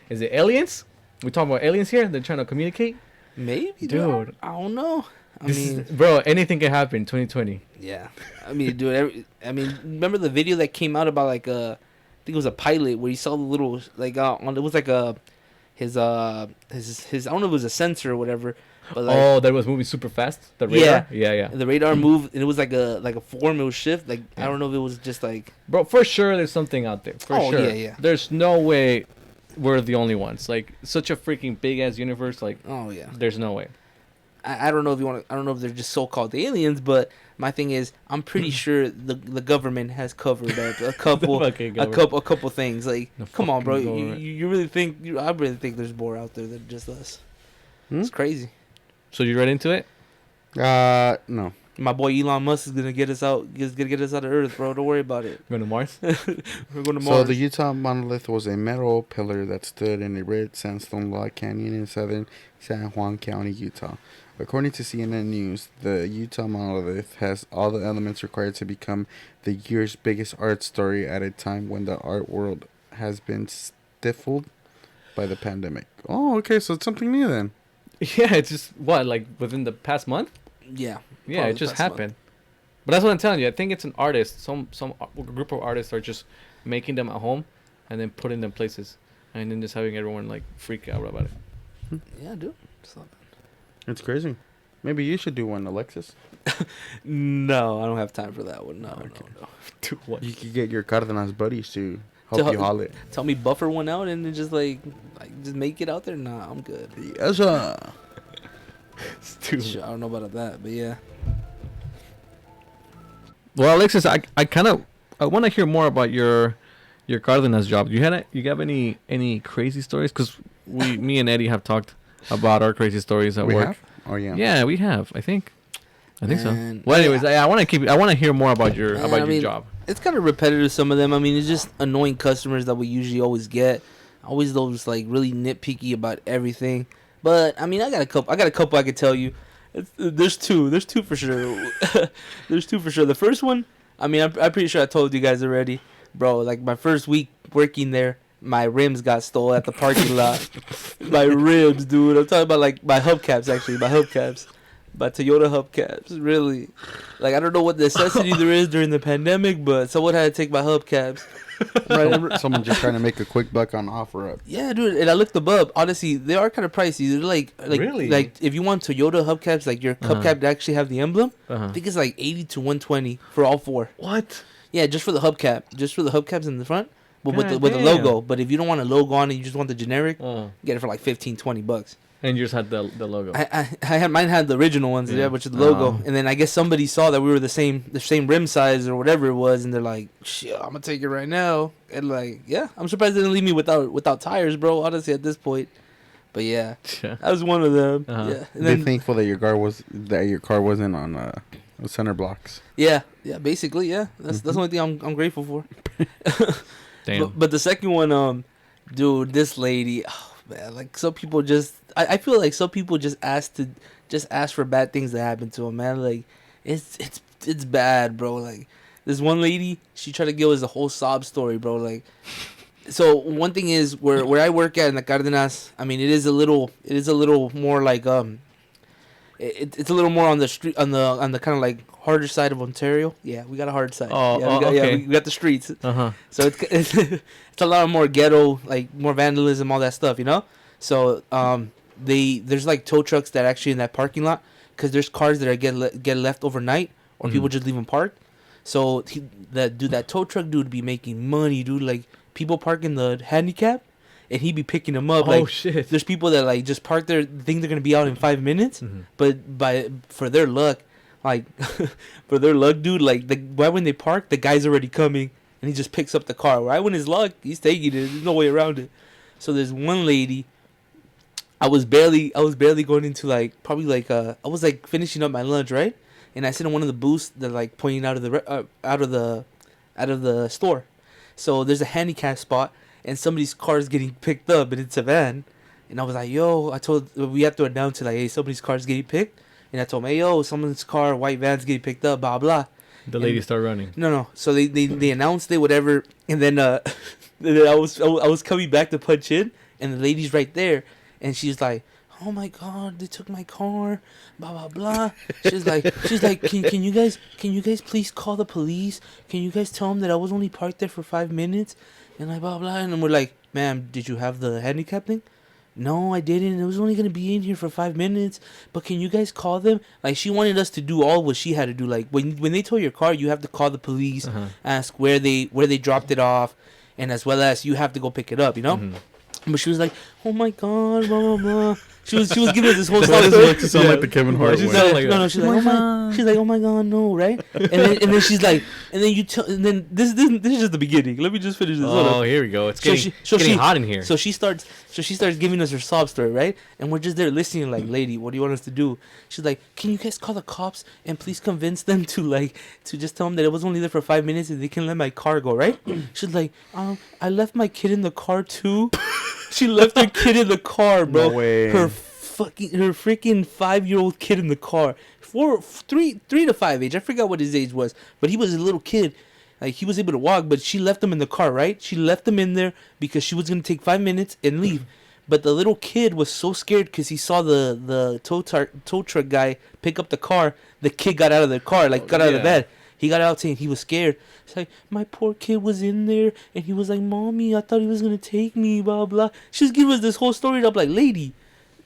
Is it aliens? We talking about aliens here? They're trying to communicate. Maybe, Dude. I don't know. I mean, bro, anything can happen. 2020. yeah. I mean, dude. Remember the video that came out about like I think it was a pilot where you saw the little like on it was like his I don't know if it was a sensor or whatever. But like, that was moving super fast. The radar. Yeah. The radar moved and it was like a form. It was shift. Like I don't know if it was just like. Bro, for sure, there's something out there. For sure. Yeah. There's no way we're the only ones. Like such a freaking big ass universe. Like, Oh yeah. there's no way. I don't know if you want to. I don't know if they're just so-called aliens, but my thing is, I'm pretty sure the government has covered up a couple a couple things. Like, come on, bro, you really think? I really think there's more out there than just us. It's crazy. So you read into it? No. My boy Elon Musk is gonna get us out. He's gonna get us out of Earth, bro. Don't worry about it. Going to Mars? We're going to Mars. So the Utah monolith was a metal pillar that stood in a red sandstone log canyon in southern San Juan County, Utah. According to CNN News, the Utah monolith has all the elements required to become the year's biggest art story at a time when the art world has been stifled by the pandemic. Oh, okay, so it's something new then. Yeah, it's just like within the past month. Yeah. Yeah, it just happened. But that's what I'm telling you. I think it's an artist. Some group of artists are just making them at home, and then putting them places, and then just having everyone like freak out about it. Yeah, dude. It's crazy. Maybe you should do one, Alexis. No, I don't have time for that one. No. Do what? You could get your Cardenas buddies to help you haul it. Tell me buffer one out and then just like just make it out there. Nah, I'm good. Yes, sir. Sure, I don't know about that, but yeah. Well, Alexis, I want to hear more about your Cardenas job. You have any crazy stories? Because me and Eddie have talked about our crazy stories at work. Have? Oh yeah. Yeah, we have. I think so. Man, Well, anyways, I want to hear more about your job. It's kind of repetitive. Some of them. I mean, it's just annoying customers that we usually always get. Always those like really nitpicky about everything. But I mean, I got a couple I could tell you. There's two for sure. There's two for sure. The first one, I mean, I'm pretty sure I told you guys already, bro. Like my first week working there, my rims got stolen at the parking lot. My rims, dude. I'm talking about like my hubcaps, actually. My hubcaps. My Toyota hubcaps. Really. Like, I don't know what necessity there is during the pandemic, but someone had to take my hubcaps. Right. Someone just trying to make a quick buck on OfferUp. Yeah, dude. And I looked them up. Honestly, they are kind of pricey. They're like really? Like if you want Toyota hubcaps, like your hubcap to actually have the emblem, I think it's like 80 to 120 for all four. What? Yeah, just for the hubcap. Just for the hubcaps in the front. But with the logo. But if you don't want a logo on it, you just want the generic, get it for like $15-20. And you just had the logo. I had mine had the original ones, which is the logo. And then I guess somebody saw that we were the same rim size or whatever it was, and they're like, "Shit, I'm gonna take it right now." And like, yeah, I'm surprised they didn't leave me without tires, bro. Honestly, at this point. But yeah, that was one of them. Yeah, and they're thankful that your car wasn't on center blocks. Yeah, basically, yeah. That's the only thing I'm grateful for. Damn. But the second one, dude, this lady, oh man, like some people just, I feel like some people just ask for bad things to happen to them, man. Like it's bad, bro. Like this one lady, she tried to give us a whole sob story, bro. Like, so one thing is where I work at in the Cardenas, I mean, it is a little more like it's a little more on the street, on the kind of like harder side of Ontario. Yeah, we got a hard side. We got the streets. So it's it's a lot more ghetto, like more vandalism, all that stuff, you know. So there's like tow trucks that actually in that parking lot, because there's cars that are get left overnight, or people just leave them parked. So that tow truck dude be making money, dude. Like people park in the handicap, and he be picking them up. Oh, shit. There's people that like just park there, think they're gonna be out in 5 minutes, but for their luck, dude, like right when they park, the guy's already coming, and he just picks up the car. Right when his luck, he's taking it. There's no way around it. So there's one lady. I was barely going into I was like finishing up my lunch, right? And I sit in one of the booths that like pointing out of the store. So there's a handicap spot, and somebody's car is getting picked up, and it's a van. And I was like, yo, we have to announce it, like, hey, somebody's car is getting picked. And I told him, hey, yo, someone's car, white van's getting picked up, blah, blah. The lady started running. No. So they announced it, whatever, and then then I was coming back to punch in, and the lady's right there, and she's like, "Oh my God, they took my car, blah blah blah." She's like, can you guys please call the police? Can you guys tell them that I was only parked there for 5 minutes, and like blah blah. And we're like, "Ma'am, did you have the handicap thing?" "No, I didn't. It was only gonna be in here for 5 minutes. But can you guys call them?" Like she wanted us to do all what she had to do. Like when they tow your car, you have to call the police, ask where they dropped it off, and as well as you have to go pick it up. You know. Mm-hmm. But she was like, "Oh my God, blah blah blah." She was giving us this whole story. Does it sound like the Kevin Hart one? She's like, "Oh my God, no," right? And then she's like, and then this is just the beginning. Let me just finish this. Oh, here we go. It's getting hot in here. So she starts giving us her sob story, right? And we're just there listening, like, "Lady, what do you want us to do?" She's like, "Can you guys call the cops and please convince them to just tell them that it was only there for 5 minutes and they can let my car go, right?" She's like, "I left my kid in the car too." She left her kid in the car, bro. No way. Her freaking 5-year-old kid in the car. 3 to 5 age. I forgot what his age was, but he was a little kid. Like he was able to walk, but she left him in the car, right? She left him in there because she was gonna take 5 minutes and leave. But the little kid was so scared because he saw the tow truck guy pick up the car. The kid got out of the car, got out of the bed. He got out saying he was scared. It's like, "My poor kid was in there, and he was like, 'Mommy, I thought he was gonna take me,' blah blah." She's giving us this whole story. And I'm like, "Lady,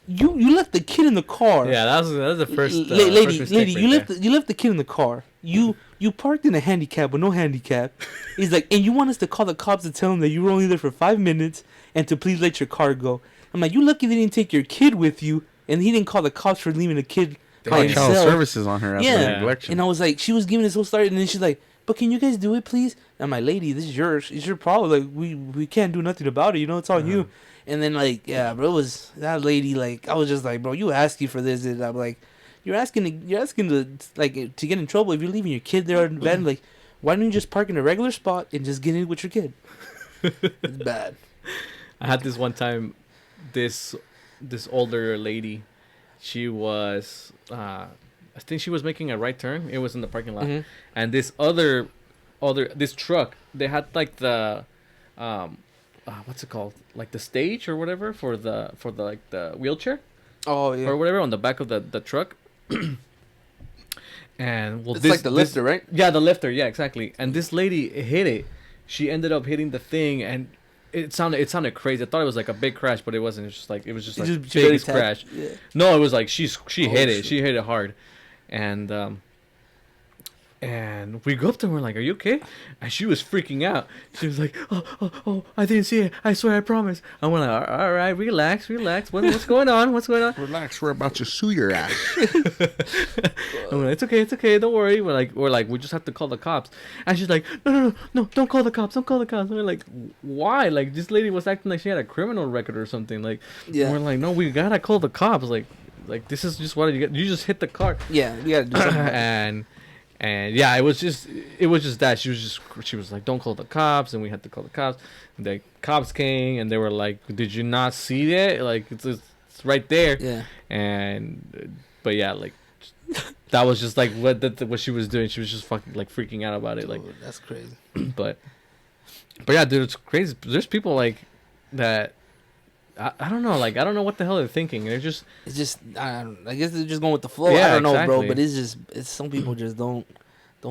you left the kid in the car." Yeah, that was the first. Lady, you left the kid in the car. You parked in a handicap with no handicap. He's like, "And you want us to call the cops to tell them that you were only there for 5 minutes and to please let your car go?" I'm like, "You lucky they didn't take your kid with you, and he didn't call the cops for leaving the kid by himself." Child services on her after neglection. And I was like, she was giving this whole story, and then she's like, "But can you guys do it, please?" And I'm like, "Lady, this is yours. It's your problem. Like, we can't do nothing about it. You know, it's on you." And then, like, yeah, bro, it was that lady. Like, I was just like, "Bro, you asking for this?" And I'm like, you're asking to like to get in trouble if you're leaving your kid there in bed. Like, why don't you just park in a regular spot and just get in with your kid? It's bad. I had this one time, this older lady, she was I think she was making a right turn. It was in the parking lot, and this this truck, they had like the what's it called, like the stage or whatever for the like the wheelchair. Oh yeah. Or whatever on the back of the truck. And it's like the lifter, right? Yeah, the lifter. Yeah, exactly. And this lady hit it. She ended up hitting the thing, and it sounded crazy. I thought it was like a big crash, but it wasn't. It was just like big crash. Yeah. No, it was like she hit it. She hit it hard, and we go up to her, we're like, "Are you okay?" And she was freaking out. She was like, oh, I didn't see it. I swear, I promise. And we're like, all right, relax. What's going on? Relax, we're about to sue your ass. And we're like, it's okay, don't worry. We're like, we just have to call the cops. And she's like, no, don't call the cops. And we're like, why? Like, this lady was acting like she had a criminal record or something. Like, yeah. We're like, no, we gotta call the cops. Like this is just what you get. You just hit the car. Yeah, you gotta do something. And yeah, it was just that she was like, don't call the cops, and we had to call the cops. And the cops came, and they were like, did you not see it? Like it's right there. Yeah. But yeah, like that was just like what she was doing. She was just fucking like freaking out about it. Like that's crazy. But yeah, dude, it's crazy. There's people like that. I don't know, like I don't know what the hell they're thinking. It's just I guess they're just going with the flow. Yeah, I don't know, exactly. bro, but it's some people just don't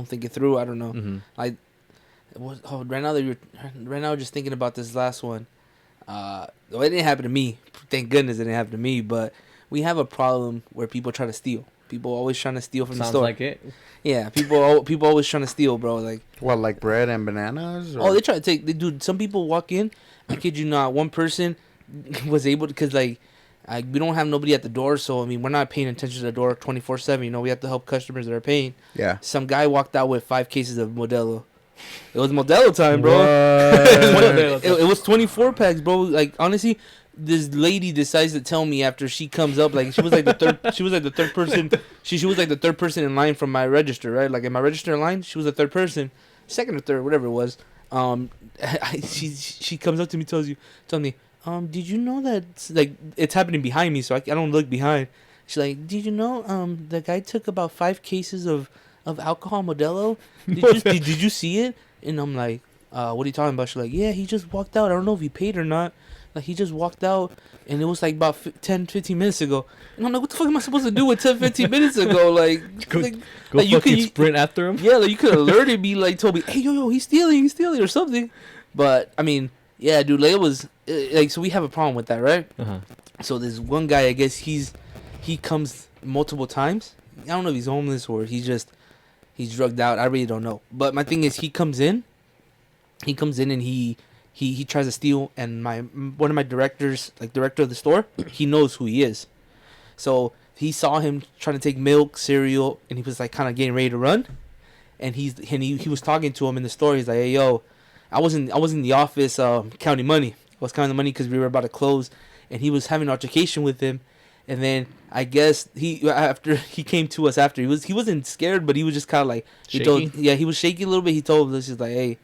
think it through. I don't know. Mm-hmm. Like right now just thinking about this last one. Well, it didn't happen to me. Thank goodness it didn't happen to me, but we have a problem where people try to steal. People always trying to steal from the store. Sounds like it. Yeah, people always trying to steal, bro. Like what, like bread and bananas? Or? Oh, they try to take. They do. Some people walk in. I kid you not. One person was able to, because we don't have nobody at the door, so I mean we're not paying attention to the door 24/7. You know, we have to help customers that are paying. Yeah. Some guy walked out with 5 cases of Modelo. It was Modelo time, bro. It was 24 packs, bro. Like honestly, this lady decides to tell me after she comes up, like she was like the third. She was like the third person. She was like the third person in line from my register, right? Like in my register line, she was the third person, second or third, whatever it was. She comes up to me, tells me. Did you know that, like, it's happening behind me, so I don't look behind. She's like, did you know, the guy took about 5 cases of of alcohol, Modelo. Did you see it? And I'm like, what are you talking about? She's like, yeah, he just walked out. I don't know if he paid or not. Like, he just walked out, and it was like about 10, 15 minutes ago. And I'm like, what the fuck am I supposed to do with 10, 15 minutes ago? Like, Go like you fucking could sprint after him. yeah, like you could alerted me, like told me, hey, yo, he's stealing, or something. But I mean, yeah, dude, like it was like, so we have a problem with that, right? Uh-huh. So there's one guy, I guess he comes multiple times. I don't know if he's homeless or he's drugged out. I really don't know. But my thing is, he comes in and he tries to steal, and one of my directors, like director of the store, he knows who he is. So he saw him trying to take milk, cereal, and he was like kind of getting ready to run. And he was talking to him in the store. He's like, hey, yo, I was in the office counting money. I was counting the money because we were about to close, and he was having an altercation with him. And then I guess he came to us after, he wasn't scared, but he was just kind of like, he was shaky a little bit. He told us, he's like, hey,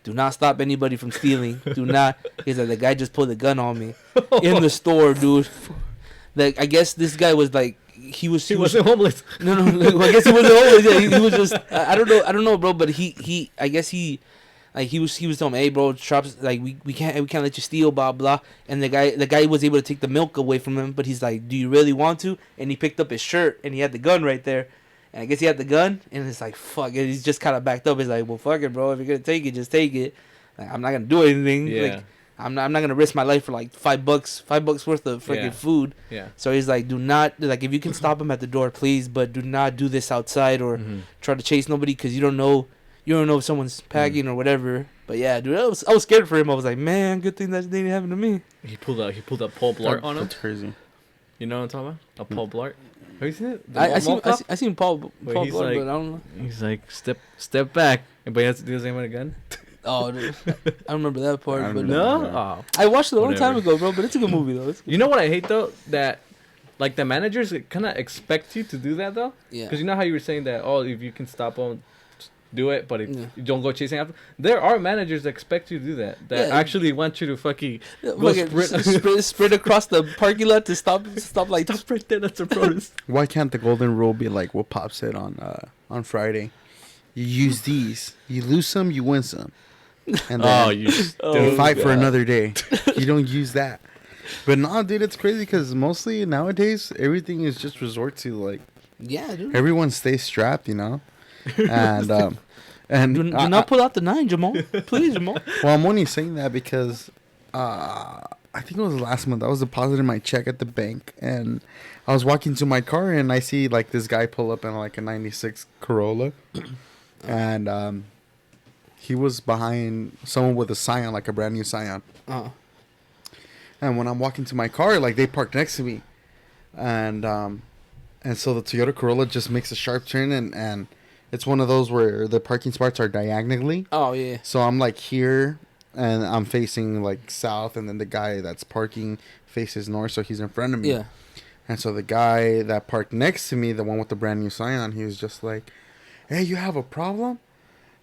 do not stop anybody from stealing. Do not. He's like, the guy just pulled a gun on me in the store, dude. Like, I guess this guy was like, he wasn't homeless. No, well, I guess he wasn't homeless. Yeah, he was just, I don't know, bro. But I guess he was telling me, hey, bro, shops, like we can't let you steal, blah blah. And the guy was able to take the milk away from him, but he's like, do you really want to? And he picked up his shirt, and he had the gun right there. And I guess he had the gun, and it's like, fuck it. He's just kind of backed up. He's like, well, fuck it, bro. If you're gonna take it, just take it. Like, I'm not gonna do anything. Yeah. Like, I'm not gonna risk my life for like $5 worth of freaking food. Yeah. So he's like, do not, like, if you can stop him at the door, please, but do not do this outside or try to chase nobody, because you don't know if someone's packing or whatever. But yeah, dude, I was scared for him. I was like, man, good thing that didn't happen to me. He pulled a Paul Blart on him. That's crazy. You know what I'm talking about? A Paul Blart. Have you seen it? I seen Paul Blart, he's but like, I don't know. He's like, step back, but he has to do his aim with a gun. Oh, dude, I don't remember that part. But No, oh. I watched it a long Whatever. time ago, bro. But it's a good movie though. You know what I hate though? That like the managers kind of expect you to do that though. Yeah. Because you know how you were saying that, oh, if you can stop them, do it, but if Yeah. you don't go chasing after. There are managers that expect you to do that. That Yeah. actually want you to fucking go sprint across the parking lot to stop like. Stop right there. That's a protest. Why can't the golden rule be like what Pop said on Friday? You use these. You lose some, you win some. And then you fight for another day. You don't use that. But no, dude, it's crazy because mostly nowadays everything is just resort to like. Yeah, dude. Everyone stays strapped, you know. And Do not pull out the 9, Jamal. Please, Jamal. Well, I'm only saying that because I think it was last month. I was depositing my check at the bank, and I was walking to my car, and I see like this guy pull up in like a '96 Corolla, and he was behind someone with a Scion, like a brand new Scion. And when I'm walking to my car, like they parked next to me, and so the Toyota Corolla just makes a sharp turn, and it's one of those where the parking spots are diagonally. Oh yeah. So I'm like here, and I'm facing like south, and then the guy that's parking faces north, so he's in front of me. Yeah. And so the guy that parked next to me, the one with the brand new Scion, he was just like, "Hey, you have a problem?"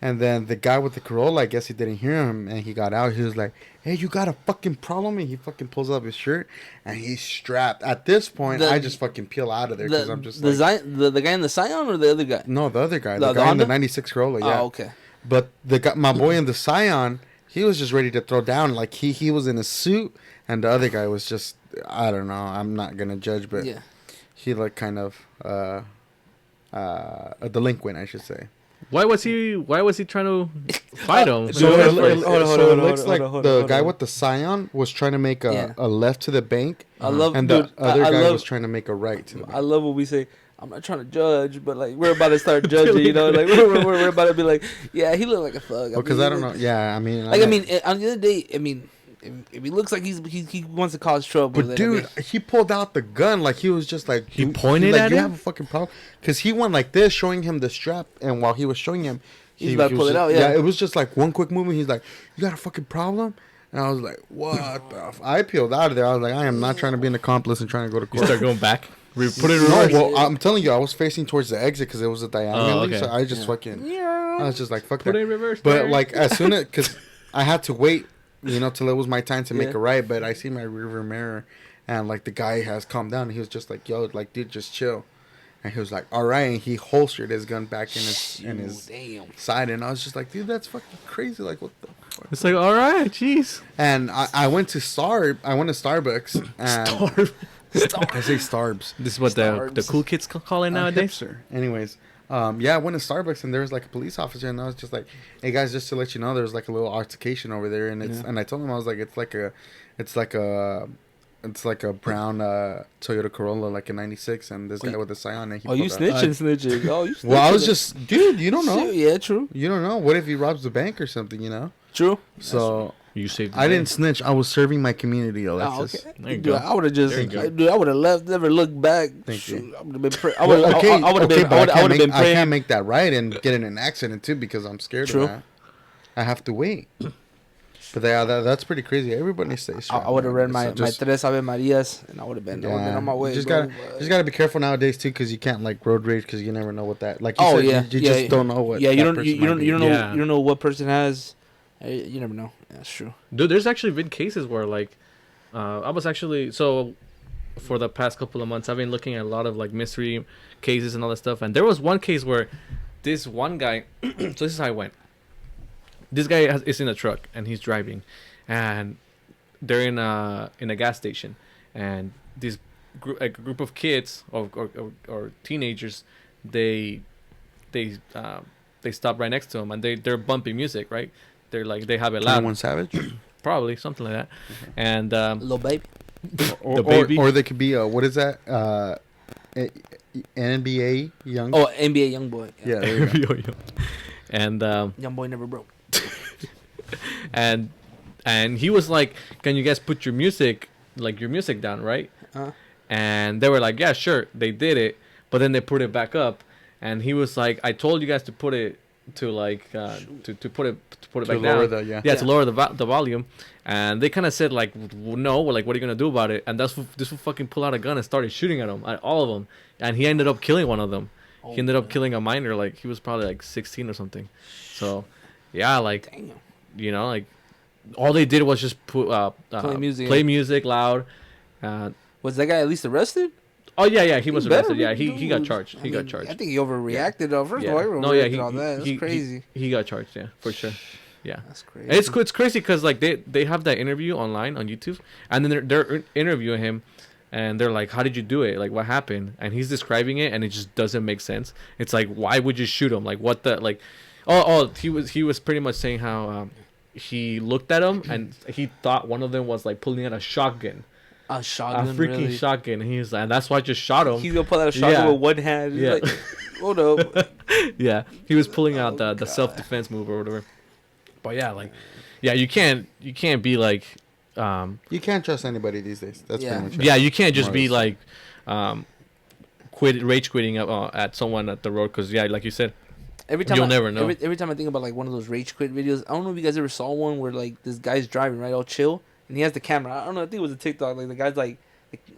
And then the guy with the Corolla, I guess he didn't hear him, and he got out. He was like, "Hey, you got a fucking problem?" And he fucking pulls up his shirt, and he's strapped. At this point, I just fucking peel out of there because I'm just the like... the guy in the Scion or the other guy? No, the other guy. The The guy in the Honda? 96 Corolla, yeah. Oh, okay. But the guy, my boy in the Scion, he was just ready to throw down. Like, he was in a suit, and the other guy was just... I don't know. I'm not going to judge, but Yeah. he looked kind of a delinquent, I should say. Why was he trying to fight him? So it looks like hold the on. guy with the Scion was trying to make a left to the bank, I love, and dude, the other I guy love, was trying to make a right to the I bank. love what we say. I'm not trying to judge, but like we're about to start judging, you know? Like we're about to be like, yeah, he looked like a thug. Because I don't know. Yeah, I mean... Like, I mean, on the other day, I mean, if he looks like he wants to cause trouble. But then, dude, I mean, he pulled out the gun like he was just like... He pointed like, at you him? have a fucking problem? Because he went like this, showing him the strap, and while he was showing him... He's about to pull it just, out, yeah. it was just like one quick movement. He's like, "You got a fucking problem?" And I was like, "What the?" I peeled out of there. I was like, "I am not trying to be an accomplice and trying to go to You court." start going back. Put it in No, reverse. well, I'm telling you, I was facing towards the exit because it was a diagonal. okay. So I just fucking... I was just like, "Fuck Put that." it in reverse. But there. like as soon as... Because I had to wait, till it was my time to make Yeah. a right. But I see my rearview mirror, and like the guy has calmed down. And he was just like, "Yo, like, dude, just chill." And he was like, all right. And he holstered his gun back in his damn. side. And I was just like, dude, that's fucking crazy. Like, what the fuck? It's like, all right, jeez. And I went to Starbucks. And I say Starbs. This is what the cool kids call it nowadays. Hipster. Anyways, yeah, I went to Starbucks and there was like a police officer, and I was just like, "Hey guys, just to let you know, there's like a little altercation over there." And and I told him, I was like, "It's like a brown Toyota Corolla, like a '96, and this guy with a Scion." And you snitching? Oh, you snitching? Well, I was just, dude, you don't know. Yeah, true. You don't know. What if he robs the bank or something? You know. True. So. You saved. I didn't snitch. I was serving my community, Alexis. Oh, okay. There you Dude, go. I would have just, dude, I would have left, never looked back. Thank you. I would have been. I would have been. But I would have been I praying. can't make that right and get in an accident too because I'm scared True. of that. I have to wait. But yeah, that's pretty crazy. Everybody stays strong. I would have read my just, Tres Ave Marias, and I would have been on my way. Just bro, gotta be careful nowadays too, because you can't like road rage because you never know what that. Like you Oh, said, yeah, you yeah, just don't know what. Yeah, you that don't. person You don't. might be. You don't know. Yeah. You don't know what person has. You never know. Yeah, that's true. Dude, there's actually been cases where like, I was actually for the past couple of months I've been looking at a lot of like mystery cases and all that stuff, and there was one case where this one guy. So this is how it went. This guy is in a truck and he's driving, and they're in a gas station, and this a group of kids or teenagers, they stop right next to him, and they're bumping music, right? They're like, they have it loud. 21 Savage, Probably something like that. And Little baby. the baby. or they could be what is that? NBA young. Oh, NBA young boy. yeah. There you go. And Young boy never broke. and he was like, "Can you guys put your music down, right?" And they were like, "Yeah, sure." They did it, but then they put it back up, and he was like, "I told you guys to put it to like to put it back lower down, to the lower the volume." And they kind of said like, "No, like, what are you gonna do about it?" And this will fucking pull out a gun and started shooting at him, at all of them, and he ended up killing one of them. He ended up killing a minor, like he was probably like 16 or something. So, yeah, like, Damn. you know, like all they did was just put play music loud. Was that guy at least arrested? Oh yeah, he was better arrested. Yeah, be, he got dude. charged. I He got mean, charged. I think he overreacted. First of all, he No, yeah, overreacted on that. That's crazy. He got charged. Yeah, for sure. Yeah, That's crazy. and it's crazy because like they have that interview online on YouTube, and then they're interviewing him, and they're like, "How did you do it? Like, what happened?" And he's describing it, and it just doesn't make sense. It's like, why would you shoot him? Like, what the like? He was pretty much saying how he looked at him and he thought one of them was like pulling out a shotgun. A shotgun, A freaking really? shotgun. And he's like, and that's why I just shot him. He's gonna pull out a shotgun with one hand. He's Yeah. like, hold up. Yeah, he was pulling out Oh, the God. self-defense move or whatever. But yeah, like, yeah, you can't be like, You can't trust anybody these days. That's Yeah. pretty much it. yeah, you can't just More or be less. like, rage quitting at someone at the road, because yeah, like you said, Every time You'll never know. Every time I think about like one of those rage quit videos, I don't know if you guys ever saw one where like this guy's driving right, all chill, and he has the camera. I don't know. I think it was a TikTok. Like the guy's like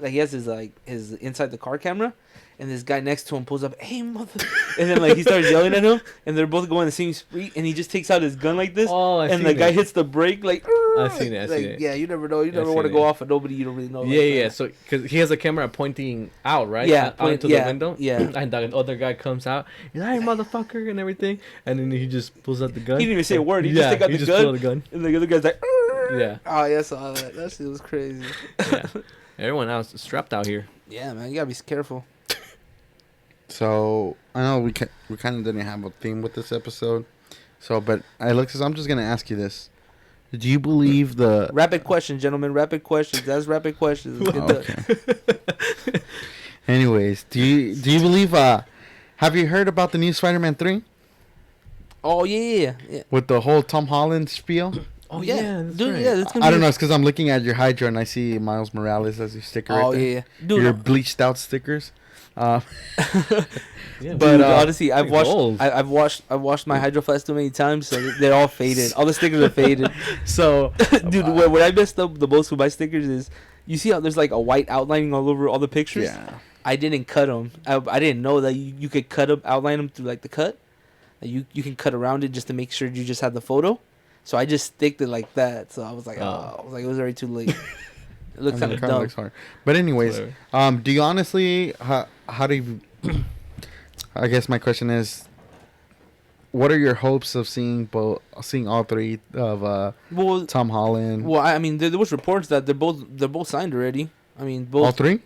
he has his inside the car camera, and this guy next to him pulls up, "Hey mother!" And then like he starts yelling at him, and they're both going the same speed, and he just takes out his gun like this, Oh, I've and seen the guy it. hits the brake like. I've seen it, I've like, seen it. Yeah, you never know. You I've never seen want to go it. off at nobody you don't really know. yeah, like yeah. that. So because he has a camera pointing out, right? Yeah, out point- into yeah, the window. yeah. And the other guy comes out, he's like, "Hey, motherfucker," and everything, and then he just pulls out the gun. He didn't even say a word. He yeah, just took out he the just gun, pulled out the gun. and the other guy's like. Yeah. Oh yeah, I saw that. That shit was crazy. Yeah. Everyone else is strapped out here. Yeah, man, you gotta be careful. So I know we kind of didn't have a theme with this episode. So, but Alexis, I'm just gonna ask you this: do you believe the? Rapid questions, gentlemen. Rapid questions. That's rapid questions. Let's get the- Okay. Anyways, do you believe? Have you heard about the new Spider-Man 3 Oh yeah. with the whole Tom Holland spiel? Oh Dude. right. Yeah, that's gonna I be. don't know. It's because I'm looking at your Hydra and I see Miles Morales as your sticker. Oh right there. yeah, dude. Your bleached out stickers. Yeah, But Dude, honestly, I've it's old. watched I've washed my Hydro Flask too many times, so they're all faded. All the stickers are faded. So, dude, what I messed up the most with my stickers is, you see how there's like a white outlining all over all the pictures. Yeah. I didn't cut them. I didn't know that you could cut them, outline them through like the cut. You can cut around it just to make sure you just have the photo. So I just sticked it like that. So I was like, it was already too late. It looks kind of dumb. Looks hard. But anyways, Whatever. do you honestly how do you I guess my question is, what are your hopes of seeing all three of Well, Tom Holland? well, I mean, there was reports that they're both signed already. I mean, both All three?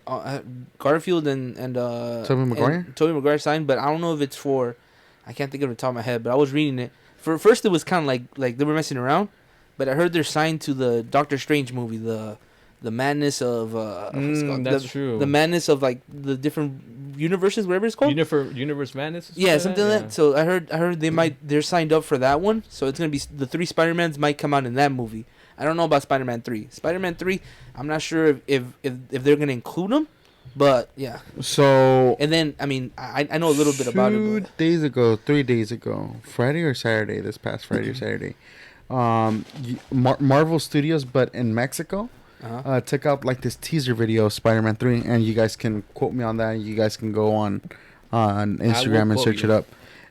Garfield and Tobey Maguire? Tobey Maguire signed, but I don't know if it's for. I can't think of it off the top of my head, but I was reading it. For first, it was kind of like they were messing around, but I heard they're signed to the Doctor Strange movie, the madness of what's it called? That's true. The madness of like the different universes, whatever it's called. Universe Madness. Yeah, something like that. So I heard they're signed up for that one. So it's gonna be the 3 Spider-Mans might come out in that movie. I don't know about Spider-Man 3. Spider-Man 3, I'm not sure if they're gonna include them, but yeah. So And then I mean I know a little bit about it. But 3 days ago, Friday or Saturday, this past Friday or Saturday, Marvel Studios, but in Mexico, took out like this teaser video of Spider-Man 3, and you guys can quote me on that. You guys can go on Instagram and search it up,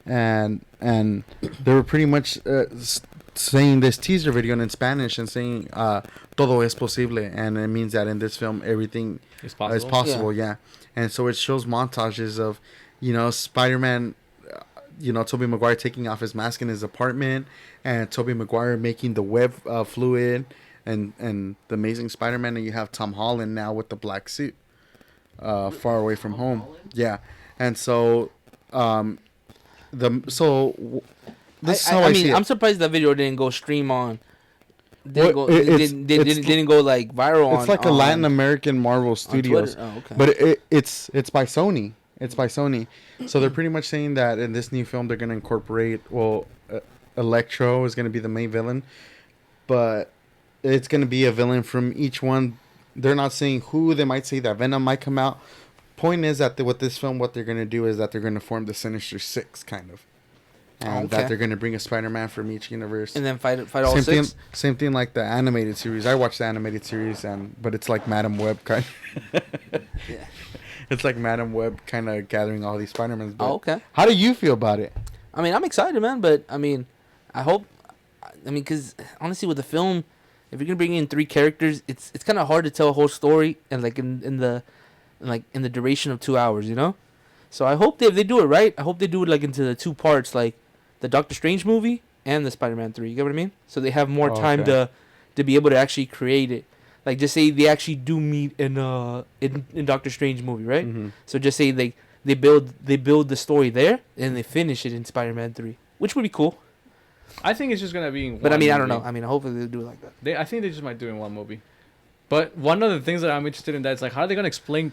and they were pretty much saying this teaser video in Spanish and saying todo es posible, and it means that in this film everything is possible. Yeah. And so it shows montages of, Spider-Man, Tobey Maguire taking off his mask in his apartment, and Tobey Maguire making the web fluid, and the Amazing Spider-Man, and you have Tom Holland now with the black suit, far away from home. Yeah, and so this is how I see it. I'm surprised that video didn't go stream on. Didn't go like viral on. It's like a Latin American Marvel Studios, okay. but it's by Sony. It's by Sony, so they're pretty much saying that in this new film they're gonna incorporate. Electro is gonna be the main villain, but it's gonna be a villain from each one. They're not saying who. They might say that Venom might come out. Point is that with this film, what they're gonna do is that they're gonna form the Sinister Six, kind of. And that they're going to bring a Spider-Man from each universe. And then fight all six? Same thing like the animated series. I watched the animated series, but it's like Madam Web kind of. Yeah. It's like Madam Web kind of gathering all these Spider-Mans. Oh, okay. How do you feel about it? I mean, I'm excited, man, but I mean, I hope... I mean, because honestly, with the film, if you're going to bring in 3 characters, it's kind of hard to tell a whole story and like in the duration of 2 hours, So I hope if they do it right, I hope they do it like into the 2 parts, like the Doctor Strange movie and the Spider-Man 3. You get what I mean? So they have more time to be able to actually create it. Like, just say they actually do meet in Doctor Strange movie, right? Mm-hmm. So just say they build the story there and they finish it in Spider-Man 3, which would be cool. I think it's just gonna be. But I mean, I don't know. I mean, hopefully they do it like that. I think they just might do it in one movie. But one of the things that I'm interested in is like, how are they gonna explain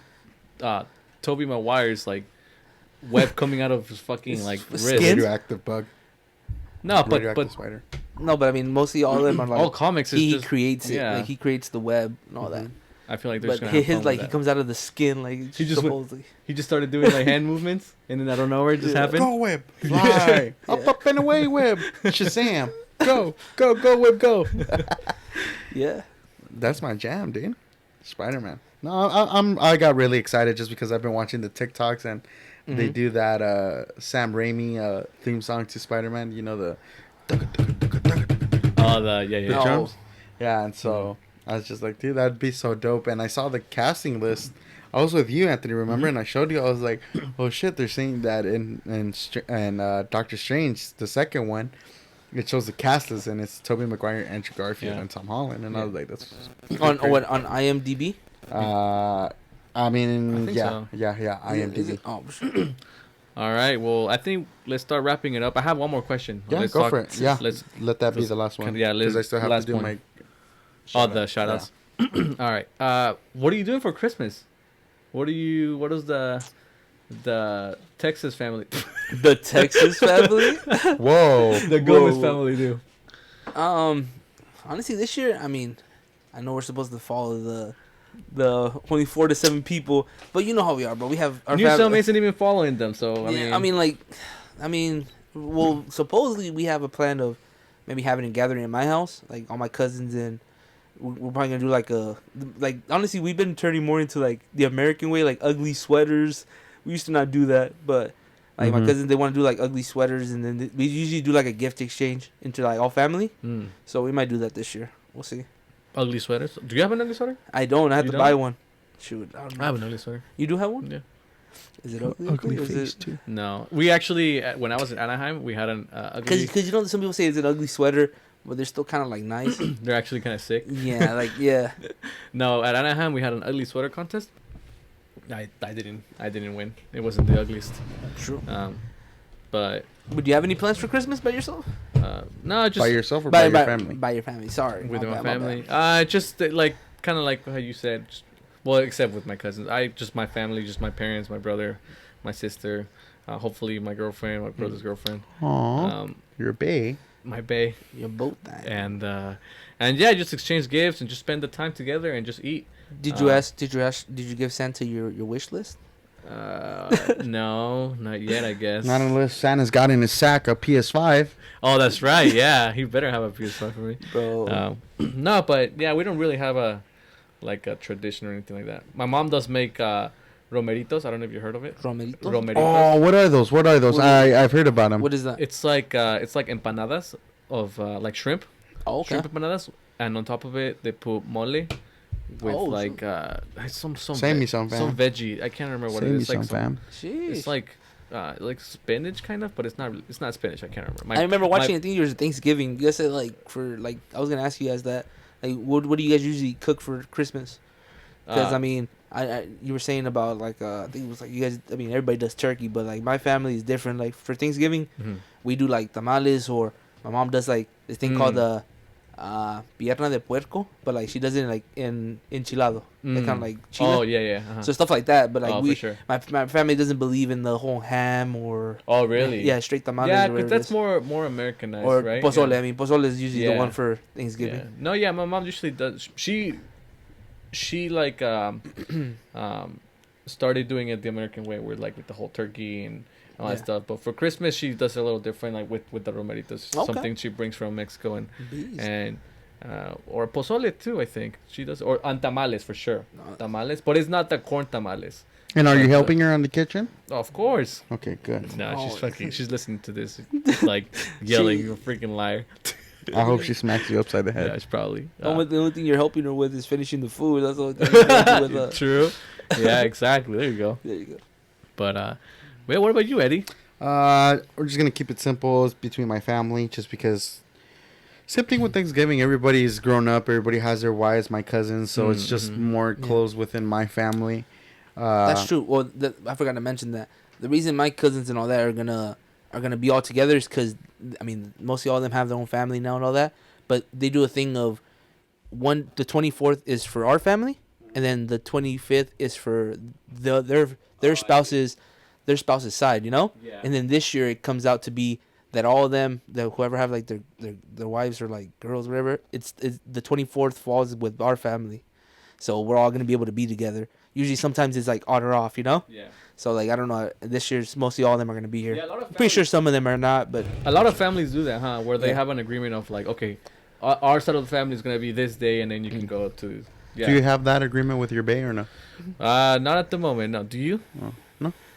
Tobey Maguire's like web coming out of his fucking like wrist? Radioactive bug. No, but spider. No, but I mean, mostly all of them are like all comics. He creates it. Like he creates the web and all that. I feel like there's but his like he comes out of the skin like he just started doing like hand movements and then out of nowhere it just happened. Go web, fly, up and away web, Shazam, go web, go. Yeah, that's my jam, dude. Spider-Man. No, I got really excited just because I've been watching the TikToks and they do that Sam Raimi theme song to Spider-Man. You know the. The drums. Yeah, and so I was just like, dude, that'd be so dope. And I saw the casting list. I was with you, Anthony. Remember? And I showed you. I was like, oh shit, they're saying that in Doctor Strange, the second one. It shows the cast list and it's Tobey Maguire, Andrew Garfield, and Tom Holland. And I was like, that's on IMDb. I mean, so. Yeah, IMDb. All right. Well, I think let's start wrapping it up. I have one more question. Yeah, go for it. Yeah, let that be the last one. Yeah, because I still have to do my. The shout outs. Yeah. All right. What are you doing for Christmas? What is the Texas family? The Texas family? Whoa. The Gomez family do. Honestly, this year, I mean, I know we're supposed to follow the only 4 to 7 people, but you know how we are, bro. We have our family isn't even following them, so I mean, well, supposedly we have a plan of maybe having a gathering at my house, like all my cousins, and we're probably gonna do honestly, we've been turning more into like the American way, like ugly sweaters. We used to not do that, but like my cousins, they want to do like ugly sweaters, and then we usually do like a gift exchange into like all family. So we might do that this year. We'll see. Ugly sweaters? Do you have an ugly sweater? I don't. I have to buy one. Shoot, I don't know. I have an ugly sweater. You do have one? Yeah. Is it ugly? Ugly Is face it- too. No, we actually when I was in Anaheim, we had an ugly. Because you know some people say it's an ugly sweater, but they're still kind of like nice. They're actually kind of sick. Yeah, like yeah. No, at Anaheim we had an ugly sweater contest. I didn't win. It wasn't the ugliest. True. But Would you have any plans for Christmas by yourself? no, just By yourself or by your family? By your family. Sorry. with my bad, family. bad. Just like kind of like how you said. Well, except with my cousins. Just my family, just my parents, my brother, my sister. Hopefully my girlfriend, my brother's girlfriend. Aww, you're a bae. My bae. You're both that. And yeah, just exchange gifts and just spend the time together and just eat. Did you give Santa your wish list? No, not yet, I guess. Not unless Santa's got in his sack a PS5. Oh, that's right. Yeah, he better have a PS5 for me. Bro. No, but yeah, we don't really have a tradition or anything like that. My mom does make romeritos. I don't know if you heard of it. Romerito? Romeritos. Oh, what are those? What are those? I've heard about them. What is that? It's like empanadas of like shrimp. Oh, okay. Shrimp empanadas, and on top of it they put mole with Oh, like some Save me some, fam. some veggie. I can't remember what Save it me is. Like some, fam. Sheesh. it's like spinach kind of, but it's not spinach. I can't remember. I remember watching. I think it was Thanksgiving. You guys said I was gonna ask you guys that. Like, what do you guys usually cook for Christmas? Because I mean, you were saying about like I think it was like you guys. I mean, everybody does turkey, but like my family is different. Like for Thanksgiving, we do like tamales, or my mom does like this thing called the pierna de puerco, but like she does it like in enchilado, like kind of like chile. Oh yeah. Uh-huh. So stuff like that. But like for sure. my family doesn't believe in the whole ham or Oh really? yeah, straight tamales. Yeah, or because whatever that's it is. more Americanized, Or right? pozole. Yeah. I mean, pozole is usually the Yeah. one for Thanksgiving. Yeah. No, yeah, my mom usually does. She like started doing it the American way, where like with the whole turkey and all that Yeah. stuff. But for Christmas, she does it a little different, like with the romeritos, Okay. something she brings from Mexico Bees. and or pozole too. I think she does, or and tamales for sure, No. tamales. But it's not the corn tamales. And are you Like helping her on the kitchen? Of course. Okay, good. No, Oh. she's fucking. She's listening to this, like yelling, "You freaking liar!" I hope she smacks you upside the Yeah, head. it's probably. The only thing you're helping her with is finishing the food. That's the only thing you're helping with. True. Yeah, exactly. There you go. There you go. But wait, what about you, Eddie? We're just gonna keep it simple. It's between my family, just because. Same thing with Thanksgiving. Everybody's grown up. Everybody has their wives, my cousins, so it's just more close within my family. That's true. Well, I forgot to mention that the reason my cousins and all that are gonna be all together is because I mean mostly all of them have their own family now and all that, but they do a thing of the 24th is for our family, and then the 25th is for their spouses side, you know. Yeah. And then this year it comes out to be that all of them, that whoever have like their wives or like girls, whatever, it's the 24th falls with our family, so we're all gonna be able to be together. Usually, sometimes it's like odd or off, you know. Yeah. So like I don't know. This year's mostly all of them are gonna be here. Yeah, a lot of I'm pretty sure some of them are not, but A lot of families do that, huh? Where they Yeah. have an agreement of like, okay, our side of the family is gonna be this day, and then you can go to. Yeah. Do you have that agreement with your bae or no? Not at the moment. No. Do you? No.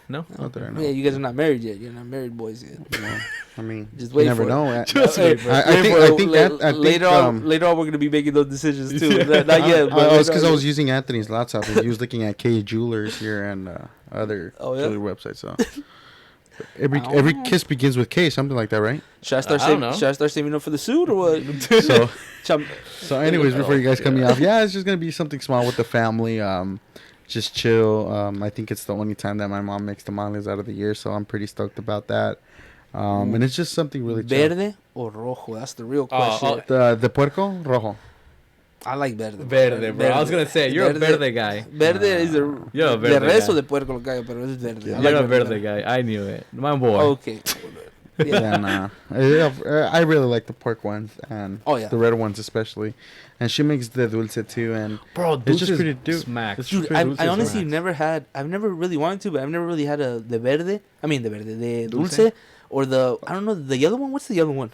No. Not that I know. yeah, you guys are not married yet. You're not married boys yet. Well, I mean, Just you wait never for it. know. Hey, I think later on we're gonna be making those decisions too. Not yet. But it's because I was using Anthony's laptop and he was looking at K Jewelers here and other Oh, yeah? jewelry websites. So every kiss begins with K, something like that, right? Should I start I don't saving? know. Should I start saving up for the suit or what? So Chum- anyways, before you guys cut me yeah. off, yeah, it's just gonna be something small with the family. Just chill. I think it's the only time that my mom makes tamales out of the year, so I'm pretty stoked about that. And it's just something really chill. Verde or rojo? That's the real question. The puerco rojo. I like verde. Verde, bro. I was gonna say you're a verde guy. Verde is a You're a de verde resto guy. de puerco lo cae, pero es verde. I You're like a verde guy. I knew it. My boy. Okay. Yeah, nah. I really like the pork ones and Oh, yeah. the red ones especially. And she makes the dulce too, and Bro, it's just pretty smack. Dude, I honestly I've never really wanted to, but I've never really had the verde. I mean, the dulce, or I don't know, the yellow one. What's the yellow one?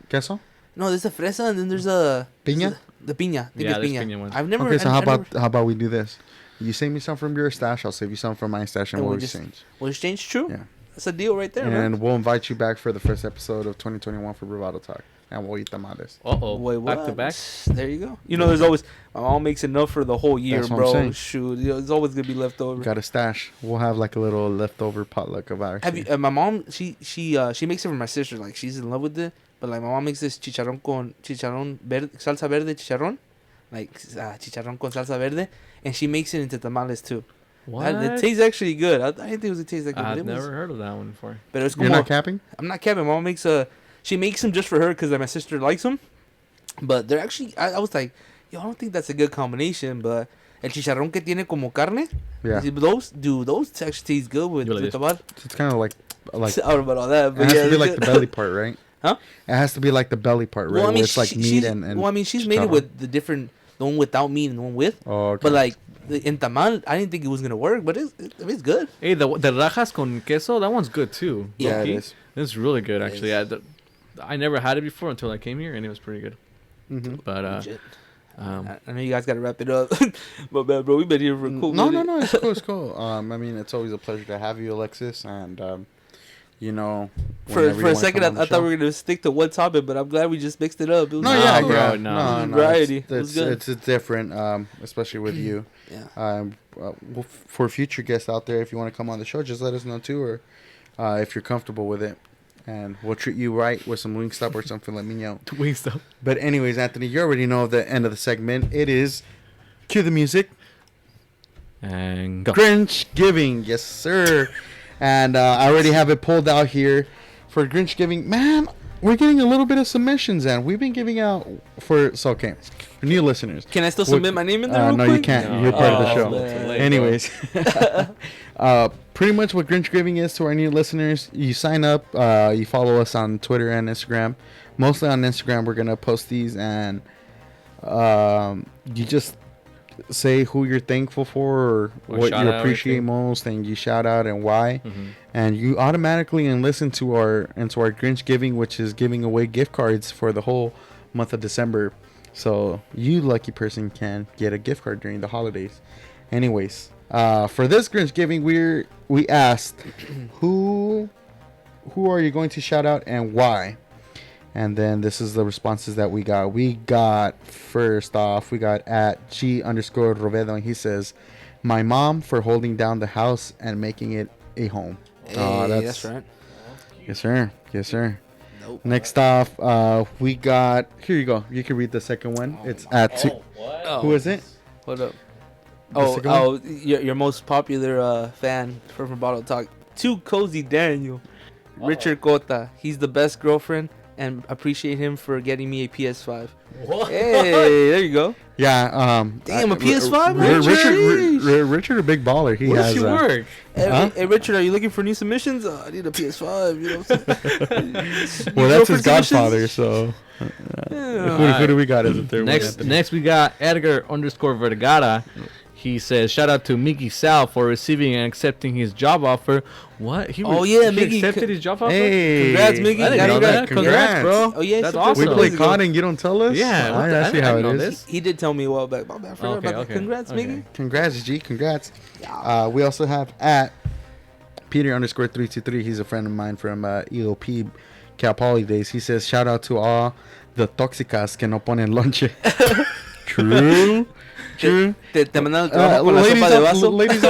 queso. No, there's a fresa, and then there's a Piña? The piña. I think Yeah, it's there's piña. piña ones. I've never. Okay, so I how never- about we do this? You save me some from your stash, I'll save you some from my stash, and And we'll we just- exchange. Will exchange? True. Yeah. That's a deal right there, man. And we'll invite you back for the first episode of 2021 for Bravado Talk. And we'll eat tamales. Wait, what? Back to back. There you go. You know, there's always my mom makes enough for the whole year, That's what I'm bro. saying. Shoot, you know, it's always gonna be left over. Got a stash. We'll have like a little leftover potluck of ours. Have you? My mom, she makes it for my sister. Like she's in love with it. But like my mom makes this chicharrón verde, salsa verde chicharrón, like chicharrón con salsa verde, and she makes it into tamales too. What? It tastes actually good. I didn't think it was taste that good. I've but it never was, heard of that one before. But it was You're como, not capping? I'm not capping. My mom makes she makes them just for her because my sister likes them. But they're actually, I was like, yo, I don't think that's a good combination. But el chicharrón que tiene como carne, Yeah. those actually taste good with You like this? tamal. It's kind of like I don't know about all that, it but has yeah, to be it's like the good. belly part, right? Huh? It has to be like the belly part, right? Well, I mean, where it's like meat and well, I mean, she's made it chicharrón. with the one without meat and the one with. Oh, okay. But like in tamal, I didn't think it was gonna work, but it's good. Hey, the rajas con queso, that one's good too. Yeah, Low-key. it is. It's really good, It actually. is. I never had it before until I came here, and it was pretty good. Mm-hmm. But Legit. um, I know you guys gotta wrap it up, but man, bro, we've been here for a cool No, minute. it's cool, it's cool. I mean, it's always a pleasure to have you, Alexis, and you know, For whenever you a wanna second, come on I the thought show. we were gonna stick to one topic, but I'm glad we just mixed it up. It was No, Nah, yeah, bro, yeah, no. Variety. It was good. It's different, especially with you. Yeah. Well, for future guests out there, if you want to come on the show, just let us know too, or if you're comfortable with it, and we'll treat you right with some Wingstop or something. Let me know. Wingstop. But anyways, Anthony, you already know the end of the segment. It is cue the music. And go. Grinch giving, yes sir. And I already have it pulled out here for Grinch giving. Man, we're getting a little bit of submissions, and we've been giving out for new listeners. Can I still submit my name in there? Real No, quick? you can't. No. You're part of the Oh, show. man. Anyways, pretty much what Grinch giving is to our new listeners. You sign up, you follow us on Twitter and Instagram. Mostly on Instagram, we're gonna post these, and you just say who you're thankful for or what shout you out appreciate everything. most, and you shout out and why. Mhm. And you automatically listen to our Grinch giving, which is giving away gift cards for the whole month of December. So you lucky person can get a gift card during the holidays. Anyways, for this Grinch giving, we asked who are you going to shout out and why. And then this is the responses that we got. We got first off, we got at G_Rovedo, and he says, "My mom for holding down the house and making it a home." Hey, that's right. Yes, sir. Yes, sir. Nope. Next off, we got. Here you go. You can read the second one. It's at two. Oh, Who is it? Hold up. The second one? Your most popular fan from Bravado Talk. Too Cozy Daniel. Richard Cota. He's the best girlfriend and appreciate him for getting me a PS5. What? Hey, there you go. Yeah. Damn, a PS5, man? Richard, a big baller. He Where has. does she work? Hey, Huh? hey, Richard, are you looking for new submissions? I need a PS5. You know what I'm saying? Well, that's his Girlfriend submissions? godfather. So, who do we got as a third one? Next we got Edgar_Vergara. He says, shout out to Mickey Sal for receiving and accepting his job offer. What? Oh, yeah, he Mickey, accepted his job offer? Hey, Congrats, Mickey. I didn't know Congrats. that. Congrats, bro. Oh, yeah, That's so awesome. we play ago. COD and you don't tell us. Yeah, what the- I see I how didn't it know is. this. He did tell me a while back. My bad, I forgot Okay, about okay. that. Congrats, Okay. Mickey. Congrats, G. Congrats. We also have at Peter_323. He's a friend of mine from EOP Cal Poly days. He says, shout out to all the tóxicas que no ponen lonche. True. True. Te mandaron el trabajo con la sopa de vaso. Ladies,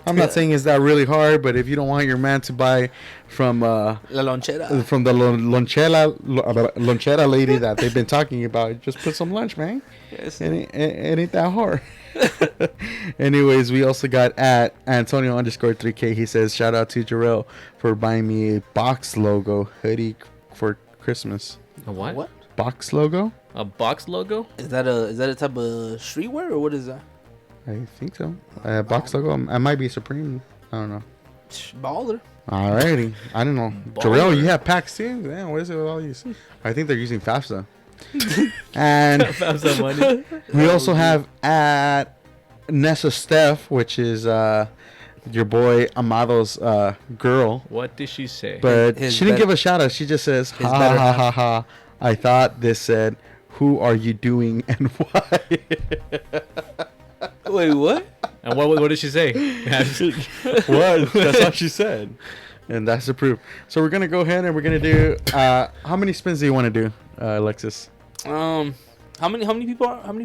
I'm not saying it's that really hard, but if you don't want your man to buy from La lonchera. from the lonchera lady that they've been talking about, just put some lunch, man. Yes. It ain't that hard. Anyways, we also got at Antonio_3K. He says, shout out to Jarrell for buying me a box logo hoodie for Christmas. A what? What? Box logo? A box logo? Is that a type of streetwear or what is that? I think so. Box logo? I might be Supreme. I don't know. Baller. Alrighty. I don't know. Jarrell, you have packs too? Damn, what is it with all these? I think they're using FAFSA. And Found some money. we also have at Nessa Steph, which is your boy Amado's girl. What did she say? But His she didn't better- give a shout out. She just says, his ha better ha half. ha ha. I thought this said, who are you doing and why? Wait, what? And what did she say? What? That's what she said. And that's the proof. So we're gonna go ahead and we're gonna do. How many spins do you want to do, Alexis? How many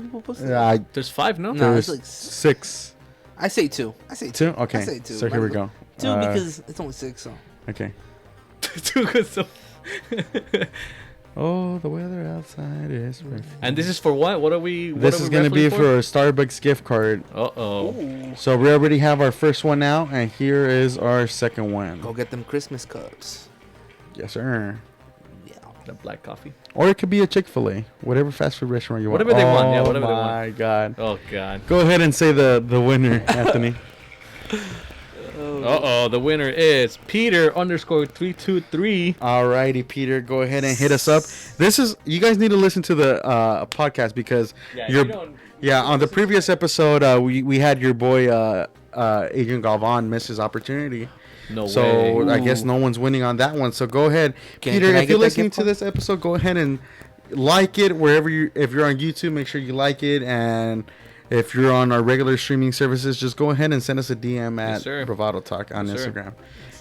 people posted? There's 5, no? No, There's it's like 6. I say 2. Two? Okay. I say 2. So here we go. 2 because it's only 6. So. Okay. Too good. So. Oh, the weather outside is perfect. And this is for what? What are we? What This are is we gonna be raffling for a Starbucks gift card. Uh-oh. So we already have our first one now, and here is our second one. Go get them Christmas cups. Yes, sir. Yeah. The black coffee. Or it could be a Chick-fil-A, whatever fast food restaurant you want. Whatever they want, yeah, whatever they want. Oh my God. Oh God. Go ahead and say the winner, Anthony. Uh-oh. The winner is Peter _323. Alrighty, Peter, go ahead and hit us up. This is you guys need to listen to the podcast because on the previous episode we had your boy Adrian Galvan miss his opportunity. No So way. I guess no one's winning on that one. So go ahead, Peter. can I If you're get that listening gift to this episode, go ahead and like it wherever you. If you're on YouTube, make sure you like it, and if you're on our regular streaming services, just go ahead and send us a DM at Bravado Talk on Instagram.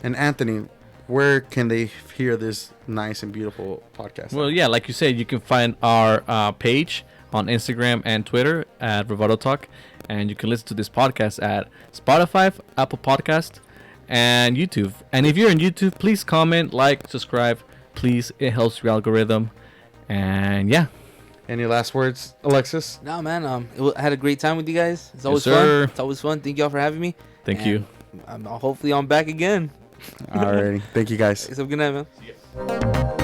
And Anthony, where can they hear this nice and beautiful podcast? Well, yeah, like you said, you can find our page on Instagram and Twitter at Bravado Talk, and you can listen to this podcast at Spotify, Apple Podcast, and YouTube. And if you're on YouTube, please comment, like, subscribe. Please, it helps your algorithm. And yeah. Any last words, Alexis? No, man. I had a great time with you guys. It's always sir. fun. It's always fun. Thank y'all for having me. Thank you. Hopefully I'm back again. Alrighty. Thank you, guys. Have a good night, man.